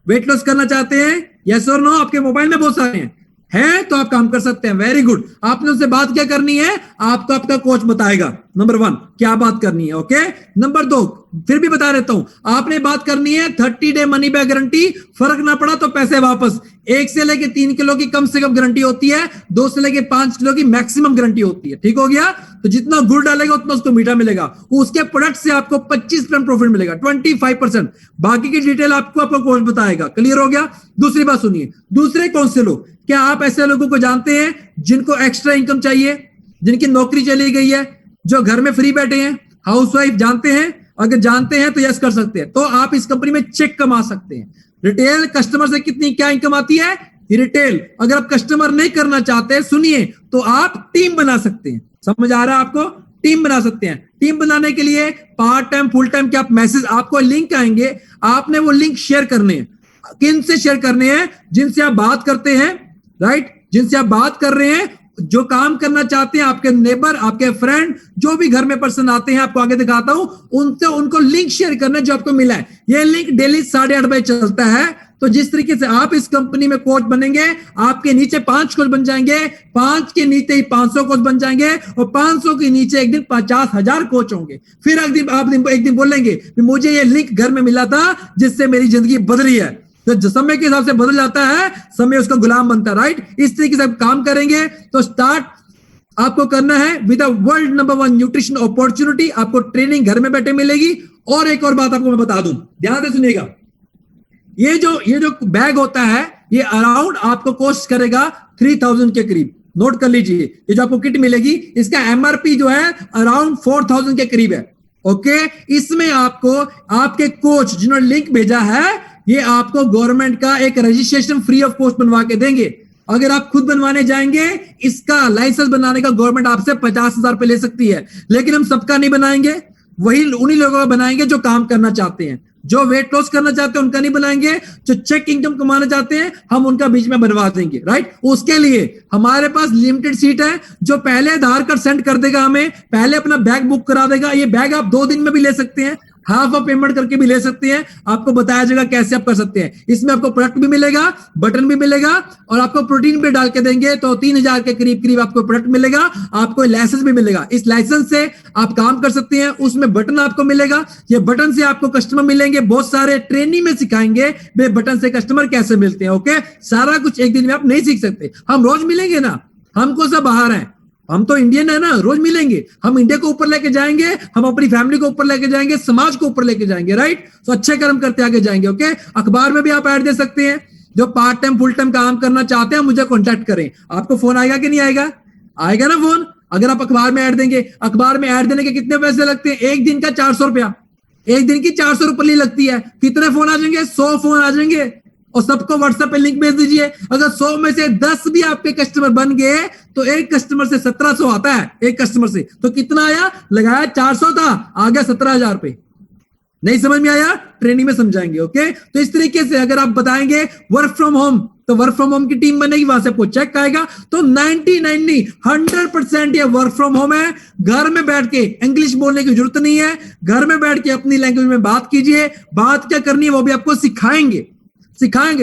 वेट लॉस करना चाहते हैं? यस और नो? आपके मोबाइल में बहुत सारे हैं तो आप काम कर सकते हैं। Very good. आपने उससे बात क्या करनी है, आपको आपका कोच बताएगा। नंबर 1, क्या बात करनी है। ओके, नंबर 2, फिर भी बता देता हूं, आपने बात करनी है 30 डे मनी बैक गारंटी। फर्क ना पड़ा तो पैसे वापस। 1 से लेके 3 किलो की कम से कम गारंटी होती है, 2 से लेके 5 किलो की मैक्सिमम गारंटी होती है। ठीक हो गया? तो जितना गुड़ डालेगा उतना उसको मीठा मिलेगा। उसके प्रोडक्ट से आपको 25% प्रॉफिट मिलेगा, 25%। बाकी की डिटेल आपको आपका कोच बताएगा। क्लियर हो गया? दूसरी बात सुनिए, दूसरे कौन से लोग, क्या आप ऐसे लोगों को जानते हैं जिनको एक्स्ट्रा इनकम चाहिए, जिनकी नौकरी चली गई है, जो घर में फ्री बैठे हैं, हाउसवाइफ? जानते हैं? अगर जानते हैं तो यस कर सकते हैं। तो आप इस कंपनी में चेक कमा सकते हैं। रिटेल कस्टमर से कितनी क्या इनकम आती है? रिटेल। अगर आप कस्टमर नहीं करना चाहते, सुनिए, तो आप टीम बना सकते हैं। समझ आ रहा है आपको? टीम बना सकते हैं। टीम बनाने के लिए पार्ट टाइम, फुल टाइम के आप मैसेज, आपको लिंक आएंगे, आपने वो लिंक शेयर करने हैं। किन से शेयर करने हैं? जिनसे आप बात करते हैं, राइट, जिनसे आप बात कर रहे हैं, जो काम करना चाहते हैं, आपके नेबर, आपके फ्रेंड, जो भी घर में पर्सन आते हैं, आपको आगे दिखाता हूं, उनसे उनको लिंक शेयर करना है जो आपको मिला है। ये लिंक डेली 8:30 बजे चलता है। तो जिस तरीके से आप इस कंपनी में कोच बनेंगे, आपके नीचे 5 कोच बन जाएंगे, 5 के नीचे ही 500 कोच बन जाएंगे, और 500 के नीचे एक दिन 50,000 कोच होंगे। फिर एक दिन बोलेंगे मुझे ये लिंक घर में मिला था जिससे मेरी जिंदगी बदली है। तो समय के हिसाब से बदल जाता है, समय उसका गुलाम बनता है, राइट। इस तरीके से आप काम करेंगे तो स्टार्ट आपको करना है with world number 1 nutrition opportunity. आपको ट्रेनिंग घर में बैठे मिलेगी। और एक और बात आपको मैं बता दूं, ध्यान से सुनिएगा, ये जो बैग होता है, ये अराउंड आपको कॉस्ट करेगा 3,000 के करीब। नोट कर लीजिए, ये जो आपको किट मिलेगी, इसका MRP जो है अराउंड 4,000 के करीब है। ओके, इसमें आपको आपके कोच जिन्होंने लिंक भेजा है, ये आपको गवर्नमेंट का एक रजिस्ट्रेशन फ्री ऑफ कॉस्ट बनवा के देंगे। अगर आप खुद बनवाने जाएंगे, इसका लाइसेंस बनाने का गवर्नमेंट आपसे 50,000 रुपए ले सकती है, लेकिन हम सबका नहीं बनाएंगे, वही उन्हीं लोगों का बनाएंगे जो काम करना चाहते हैं। जो वेट लॉस करना चाहते हैं उनका नहीं बनाएंगे, जो चेक इनकम कमाना चाहते हैं हम उनका बीच में बनवा देंगे, राइट। उसके लिए हमारे पास लिमिटेड सीट है। जो पहले आधार कार्ड सेंड कर देगा हमें, पहले अपना बैग बुक करा देगा, ये बैग आप 2 दिन में भी ले सकते हैं, हाफ ऑफ पेमेंट करके भी ले सकते हैं, आपको बताया जाएगा कैसे आप कर सकते हैं। इसमें आपको प्रोडक्ट भी मिलेगा, बटन भी मिलेगा और आपको प्रोटीन भी डाल के देंगे, तो 3000 के करीब करीब आपको प्रोडक्ट मिलेगा, आपको लाइसेंस भी मिलेगा। इस लाइसेंस से आप काम कर सकते हैं। उसमें बटन आपको मिलेगा, ये बटन से आपको कस्टमर मिलेंगे, बहुत सारे ट्रेनिंग में सिखाएंगे वे बटन से कस्टमर कैसे मिलते हैं। ओके, सारा कुछ एक दिन में आप नहीं सीख सकते, हम रोज मिलेंगे ना, हमको सब बाहर है, हम तो इंडियन है ना, रोज मिलेंगे। हम इंडिया को ऊपर लेके जाएंगे, हम अपनी फैमिली को ऊपर लेके जाएंगे, समाज को ऊपर लेके जाएंगे, राइट। तो अच्छे कर्म करते आगे जाएंगे। ओके, अखबार में भी आप ऐड दे सकते हैं। जो पार्ट टाइम फुल टाइम काम करना चाहते हैं मुझे कॉन्टैक्ट करें। आपको फोन आएगा कि नहीं आएगा? आएगा ना फोन, अगर आप अखबार में ऐड देंगे। अखबार में ऐड देने के कितने पैसे लगते हैं? एक दिन का 400 रुपया, एक दिन की 400 रुपये लगती है। कितने फोन आ जाएंगे? 100 फोन आ जाएंगे और सबको व्हाट्सएप पे लिंक भेज दीजिए। अगर 100 में से 10 भी आपके कस्टमर बन गए तो एक कस्टमर से 1700 आता है, एक कस्टमर से। तो कितना आया? लगाया 400 था, आ गया 17,000 रुपए। नहीं समझ में आया? ट्रेनिंग में समझाएंगे। ओके, तो इस तरीके से अगर आप बताएंगे वर्क फ्रॉम होम, तो वर्क फ्रॉम होम की टीम बनेगी, वहां से आपको चेक आएगा। तो 100% ये वर्क फ्रॉम होम है। घर में बैठ के इंग्लिश बोलने की जरूरत नहीं है, घर में बैठ के अपनी लैंग्वेज में बात कीजिए। बात क्या करनी है वो भी आपको सिखाएंगे,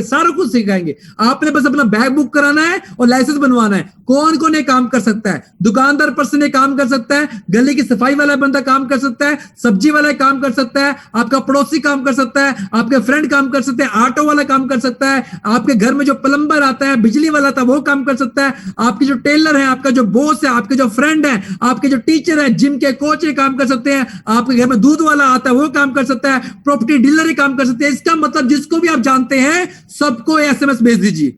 सारा कुछ सिखाएंगे। आपने बस अपना बैग बुक कराना है और लाइसेंस बनवाना है। कौन कौन ये काम कर सकता है? दुकानदार पर्सन ये काम कर सकता है, गली की सफाई वाला बंदा काम कर सकता है, सब्जी वाला काम कर सकता है, आपका पड़ोसी काम कर सकता है, आपके फ्रेंड काम कर सकते हैं, ऑटो वाला काम कर सकता है, आपके घर में जो प्लम्बर आता है, बिजली वाला था वो काम कर सकता है, आपकी जो टेलर है, आपका जो बॉस है, आपके जो फ्रेंड है, आपके जो टीचर है, जिम के कोच ये काम कर सकते हैं, आपके घर में दूध वाला आता है वो काम कर सकता है, प्रॉपर्टी डीलर काम कर सकते हैं। इसका मतलब जिसको भी आप जानते हैं सबको एसएमएस भेज दीजिए,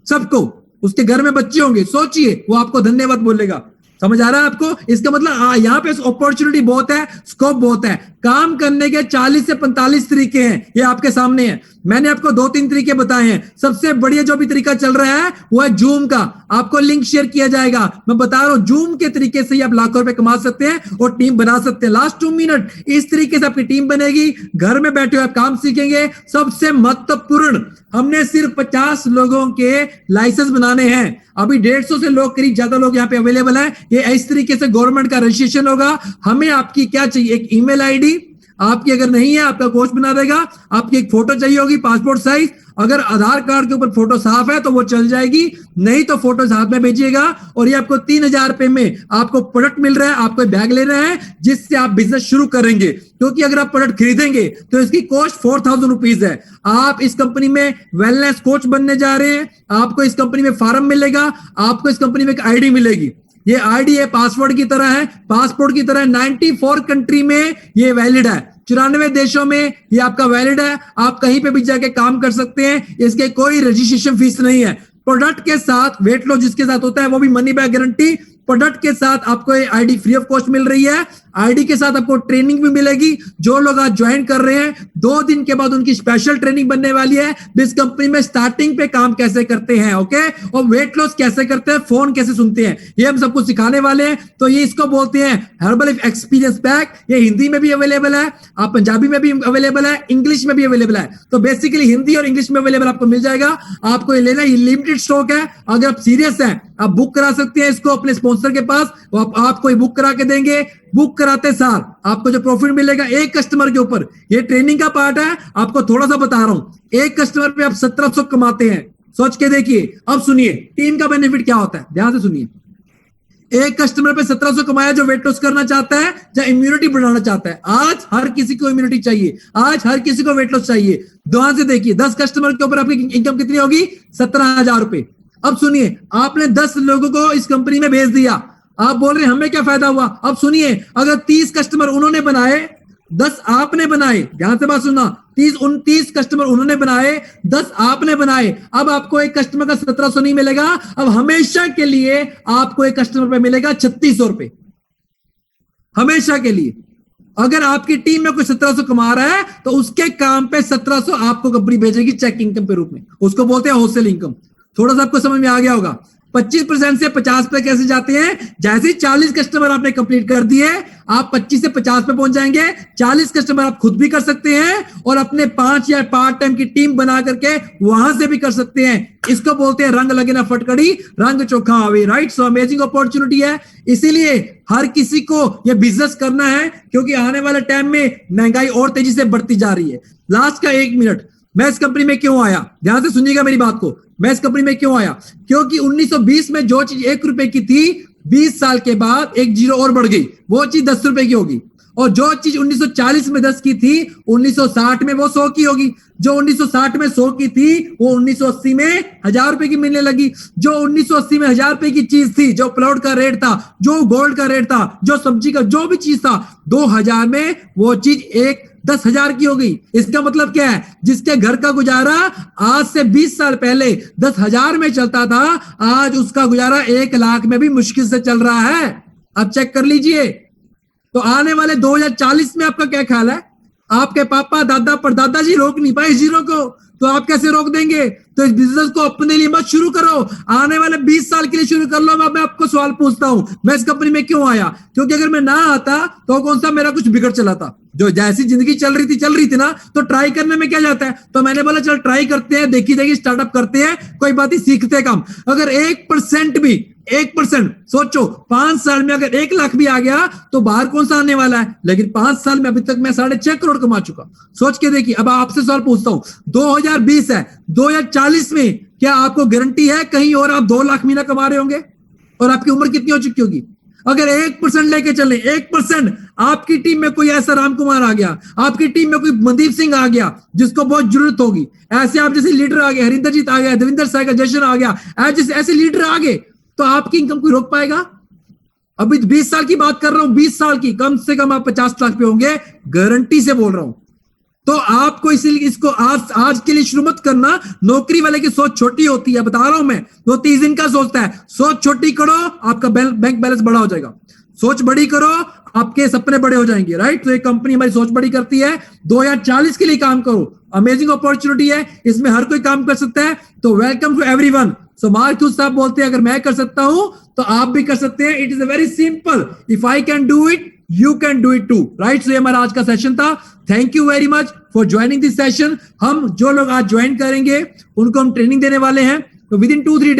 सबको। उसके घर में बच्चे होंगे, सोचिए वो आपको धन्यवाद बोलेगा। समझ आ रहा है आपको? इसका मतलब यहाँ पे अपॉर्चुनिटी बहुत है, स्कोप बहुत है। काम करने के 40 से 45 तरीके हैं, ये आपके सामने है। मैंने आपको 2-3 तरीके बताए हैं। सबसे बढ़िया जो भी तरीका चल रहा है वो है जूम का। आपको लिंक शेयर किया जाएगा। मैं बता रहा हूं जूम के तरीके से ही आप लाखों रुपए कमा सकते हैं और टीम बना सकते हैं। लास्ट 2 मिनट इस तरीके से आपकी टीम बनेगी। घर में बैठे हुए आप काम सीखेंगे। सबसे महत्वपूर्ण, हमने सिर्फ 50 लोगों के लाइसेंस बनाने हैं। अभी 150 से लोग, करीब ज्यादा लोग यहाँ पे अवेलेबल है। ये इस तरीके से गवर्नमेंट का रजिस्ट्रेशन होगा। हमें आपकी क्या चाहिए? एक ईमेल आईडी आपकी, अगर नहीं है आपका कोच बना देगा। आपकी एक फोटो चाहिए होगी पासपोर्ट साइज। अगर आधार कार्ड के ऊपर फोटो साफ है तो वो चल जाएगी, नहीं तो फोटो साथ में भेजिएगा। और ये आपको 3000 रुपए में आपको प्रोडक्ट मिल रहा है, आपको बैग ले रहे हैं जिससे आप बिजनेस शुरू करेंगे। क्योंकि अगर आप प्रोडक्ट खरीदेंगे तो इसकी कॉस्ट 4000 रुपीज है। आप इस कंपनी में वेलनेस कोच बनने जा रहे हैं, आपको इस कंपनी में फॉर्म मिलेगा, आपको इस कंपनी में एक आईडी मिलेगी। ये आईडी है पासवर्ड की तरह है, पासपोर्ट की तरह। 94 कंट्री में ये वैलिड है, 94 देशों में ये आपका वैलिड है। आप कहीं पे भी जाके काम कर सकते हैं, इसके कोई रजिस्ट्रेशन फीस नहीं है। प्रोडक्ट के साथ वेट लॉस जिसके साथ होता है वो भी मनी बैक गारंटी। प्रोडक्ट के साथ आपको ये आईडी फ्री ऑफ कॉस्ट मिल रही है। आईडी के साथ आपको ट्रेनिंग भी मिलेगी। जो लोग आज ज्वाइन कर रहे हैं 2 दिन के बाद उनकी स्पेशल ट्रेनिंग बनने वाली है। इस कंपनी में स्टार्टिंग पे काम कैसे करते हैं, ओके, और वेट लॉस कैसे करते हैं, फोन कैसे सुनते हैं, ये हम सबको सिखाने वाले हैं। तो ये इसको बोलते हैं हर्बलाइफ एक्सपीरियंस पैक। ये हिंदी में भी अवेलेबल है, आप पंजाबी में भी अवेलेबल है, इंग्लिश में भी अवेलेबल है। तो बेसिकली हिंदी और इंग्लिश में अवेलेबल आपको मिल जाएगा। आपको ये लेना, ये लिमिटेड स्टॉक है। अगर आप सीरियस हैं आप बुक करा सकते हैं इसको अपने स्पॉन्सर के पास, वो आपको ये बुक करा के देंगे। बुक कराते सार आपको जो प्रॉफिट मिलेगा एक कस्टमर के ऊपर, ये ट्रेनिंग का पार्ट है, आपको थोड़ा सा बता रहा हूं। एक कस्टमर पे आप 1700 कमाते हैं, सोच के देखिए। अब सुनिए टीम का बेनिफिट क्या होता है, ध्यान से सुनिए। एक कस्टमर पे 1700 कमाया जो वेट लॉस करना चाहता है या इम्यूनिटी बढ़ाना चाहता है। आज हर किसी को इम्यूनिटी चाहिए, आज हर किसी को वेट लॉस चाहिए। ध्यान से देखिए, 10 कस्टमर के ऊपर आपकी इनकम कितनी होगी? 17,000 रुपए। अब सुनिए, आपने 10 लोगों को इस कंपनी में भेज दिया, आप बोल रहे हैं हमें क्या फायदा हुआ? अब सुनिए, अगर 30 कस्टमर उन्होंने बनाए, 10 आपने बनाए, ध्यान से बात सुनना, 30 कस्टमर उन्होंने बनाए, 10 आपने बनाए। अब आपको एक कस्टमर का 1700 नहीं मिलेगा, अब हमेशा के लिए आपको एक कस्टमर पे मिलेगा 3600 रुपए, हमेशा के लिए। अगर आपकी टीम में कोई 1700 कमा रहा है तो उसके काम पे 1700 आपको कंपनी भेजेगी चेक इनकम के रूप में। उसको बोलते हैं होलसेल इनकम। थोड़ा सा आपको समझ में आ गया होगा। 25% से 50 पे कैसे जाते हैं? जैसे ही 40 कस्टमर आपने कंप्लीट कर दिए, आप 25 से 50 पे पहुंच जाएंगे। 40 कस्टमर आप खुद भी कर सकते हैं और अपने 5 या पार्ट टाइम की टीम बना करके वहां से भी कर सकते हैं। इसको बोलते हैं रंग लगे ना फटकड़ी, रंग चोखा आवे, राइट? सो अमेजिंग अपॉर्चुनिटी है। इसीलिए हर किसी को ये बिजनेस करना है, क्योंकि आने वाले टाइम में महंगाई और तेजी से बढ़ती जा रही है। लास्ट का 1 मिनट, मैं इस कंपनी में क्यों आया? ध्यान से सुनिएगा मेरी बात को। मैं इस कंपनी में क्यों आया? क्योंकि 1920 में जो चीज 1 रुपए की थी, 20 साल के बाद 1 जीरो और बढ़ गई, वो चीज 10 रुपए की होगी। और जो चीज 1940 में 10 की थी, 1960 में वो 100 की होगी। जो 1960 में 100 की थी, वो 1980 में 1000 रुपए की मिलने लगी। जो 1980 में 1000 रुपए की चीज थी, जो प्लॉट का रेट था, जो गोल्ड का रेट था, जो सब्जी का जो भी चीज था, 2000 में वो चीज 10,000 की हो गई। इसका मतलब क्या है? जिसके घर का गुजारा आज से 20 साल पहले 10,000 में चलता था, आज उसका गुजारा 1 लाख में भी मुश्किल से चल रहा है। अब चेक कर लीजिए। तो आने वाले 2040 में आपका क्या ख्याल है? आपके पापा दादा परदादा जी रोक नहीं पाए इस जीरो को, तो आप कैसे रोक देंगे? तो इस बिजनेस को अपने लिए मत शुरू करो, आने वाले 20 साल के लिए शुरू कर लो। मैं आपको सवाल पूछता हूं, मैं इस कंपनी में क्यों आया? क्योंकि अगर मैं ना आता तो कौन सा मेरा कुछ बिगड़ चला था। जो जैसी जिंदगी चल रही थी ना, तो ट्राई करने में क्या जाता है? तो मैंने बोला चल ट्राई करते हैं, देखी स्टार्टअप करते हैं, कोई बात नहीं, सीखते काम। अगर 1% भी 1% सोचो, 5 साल में अगर 1 लाख भी आ गया तो बाहर कौन सा आने वाला है? लेकिन 5 साल में अभी तक मैं 6.5 करोड़ कमा चुका। सोच के देखिए। अब आपसे सवाल पूछता हूं, 2020 है, 2040 में क्या आपको गारंटी है कहीं और आप 2 लाख महीना कमा रहे होंगे? और आपकी उम्र कितनी हो चुकी होगी? अगर 1% लेके चले, 1%, आपकी टीम में कोई ऐसा राम कुमार आ गया, आपकी टीम में कोई मनदीप सिंह आ गया जिसको बहुत जरूरत होगी, ऐसे आप जैसे लीडर आ गए, हरिंदरजीत आ गया, देविंदर सहगल, जशन आ गया, ऐसे लीडर आ गए, तो आपकी इनकम कोई रोक पाएगा? अभी 20 साल की बात कर रहा हूं, 20 साल की, कम से कम आप 50 लाख पे होंगे, गारंटी से बोल रहा हूं। तो आपको इसीलिए इसको आज के लिए शुरू मत करना। नौकरी वाले की सोच छोटी होती है, बता रहा हूं मैं। वो 30 दिन का सोचता है। सोच छोटी करो, आपका बैंक बैलेंस बड़ा हो जाएगा। सोच बड़ी करो, आपके सपने बड़े हो जाएंगे, राइट? तो ये कंपनी हमारी सोच बड़ी करती है। 2040 के लिए काम करो, अमेजिंग अपॉर्चुनिटी है, इसमें हर कोई काम कर सकता है। तो welcome to everyone. So Mark Hughes साहब बोलते हैं अगर मैं कर सकता हूं तो आप भी कर सकते हैं। It is a very simple, if I can do it you can do it too, right? So ये हमारा आज का सेशन था। Thank you very much for joining this session. हम जो लोग आज ज्वाइन करेंगे उनको हम ट्रेनिंग देने वाले हैं। तो विद इन 2-3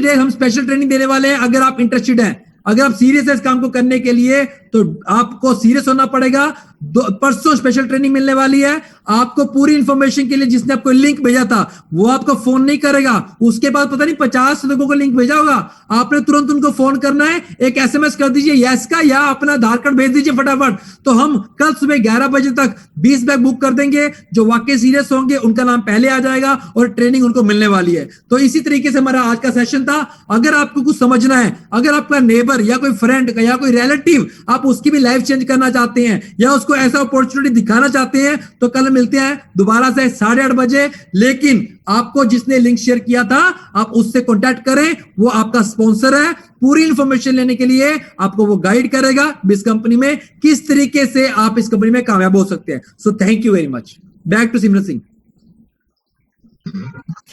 डेज हम स्पेशल ट्रेनिंग देने वाले हैं। अगर आप इंटरेस्टेड हैं, अगर आप सीरियस है इस काम को करने के लिए, तो आपको सीरियस होना पड़ेगा। परसों स्पेशल ट्रेनिंग मिलने वाली है। आपको पूरी इंफॉर्मेशन के लिए जिसने आपको लिंक भेजा था वो आपको फोन नहीं करेगा। उसके बाद पता नहीं 50 लोगों को लिंक भेजा होगा, आपने तुरंत उनको फोन करना है, एक SMS कर दीजिए यस का, या अपना आधार कार्ड भेज दीजिए फटाफट। तो हम कल सुबह 11 बजे तक 20 बैग बुक कर देंगे। जो वाकई सीरियस होंगे उनका नाम पहले आ जाएगा और ट्रेनिंग उनको मिलने वाली है। तो इसी तरीके से हमारा आज का सेशन था। अगर आपको कुछ समझना है, अगर आपका नेबर या कोई फ्रेंड या कोई रिलेटिव आप उसकी भी लाइफ चेंज करना चाहते हैं या उसको ऐसा अपॉर्चुनिटी दिखाना चाहते हैं, तो कल मिलते हैं दोबारा से 8:30 बजे। लेकिन आपको जिसने लिंक शेयर किया था आप उससे कांटेक्ट करें, वो आपका स्पॉन्सर है। पूरी इंफॉर्मेशन लेने के लिए आपको वो गाइड करेगा इस कंपनी में किस तरीके से आप इस कंपनी में कामयाब हो सकते हैं। So thank you very much. Back to Simran Singh.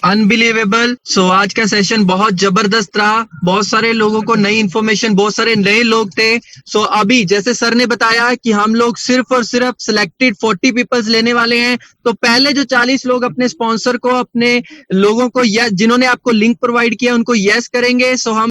Unbelievable. So आज का सेशन बहुत जबरदस्त रहा। बहुत सारे लोगों को नई इंफॉर्मेशन, बहुत सारे नए लोग थे। सो अभी जैसे सर ने बताया कि हम लोग सिर्फ और सिर्फ सिलेक्टेड 40 पीपल्स लेने वाले हैं। तो पहले जो 40 लोग अपने स्पॉन्सर को, अपने लोगों को, या जिन्होंने आपको लिंक प्रोवाइड किया उनको यस करेंगे। सो हम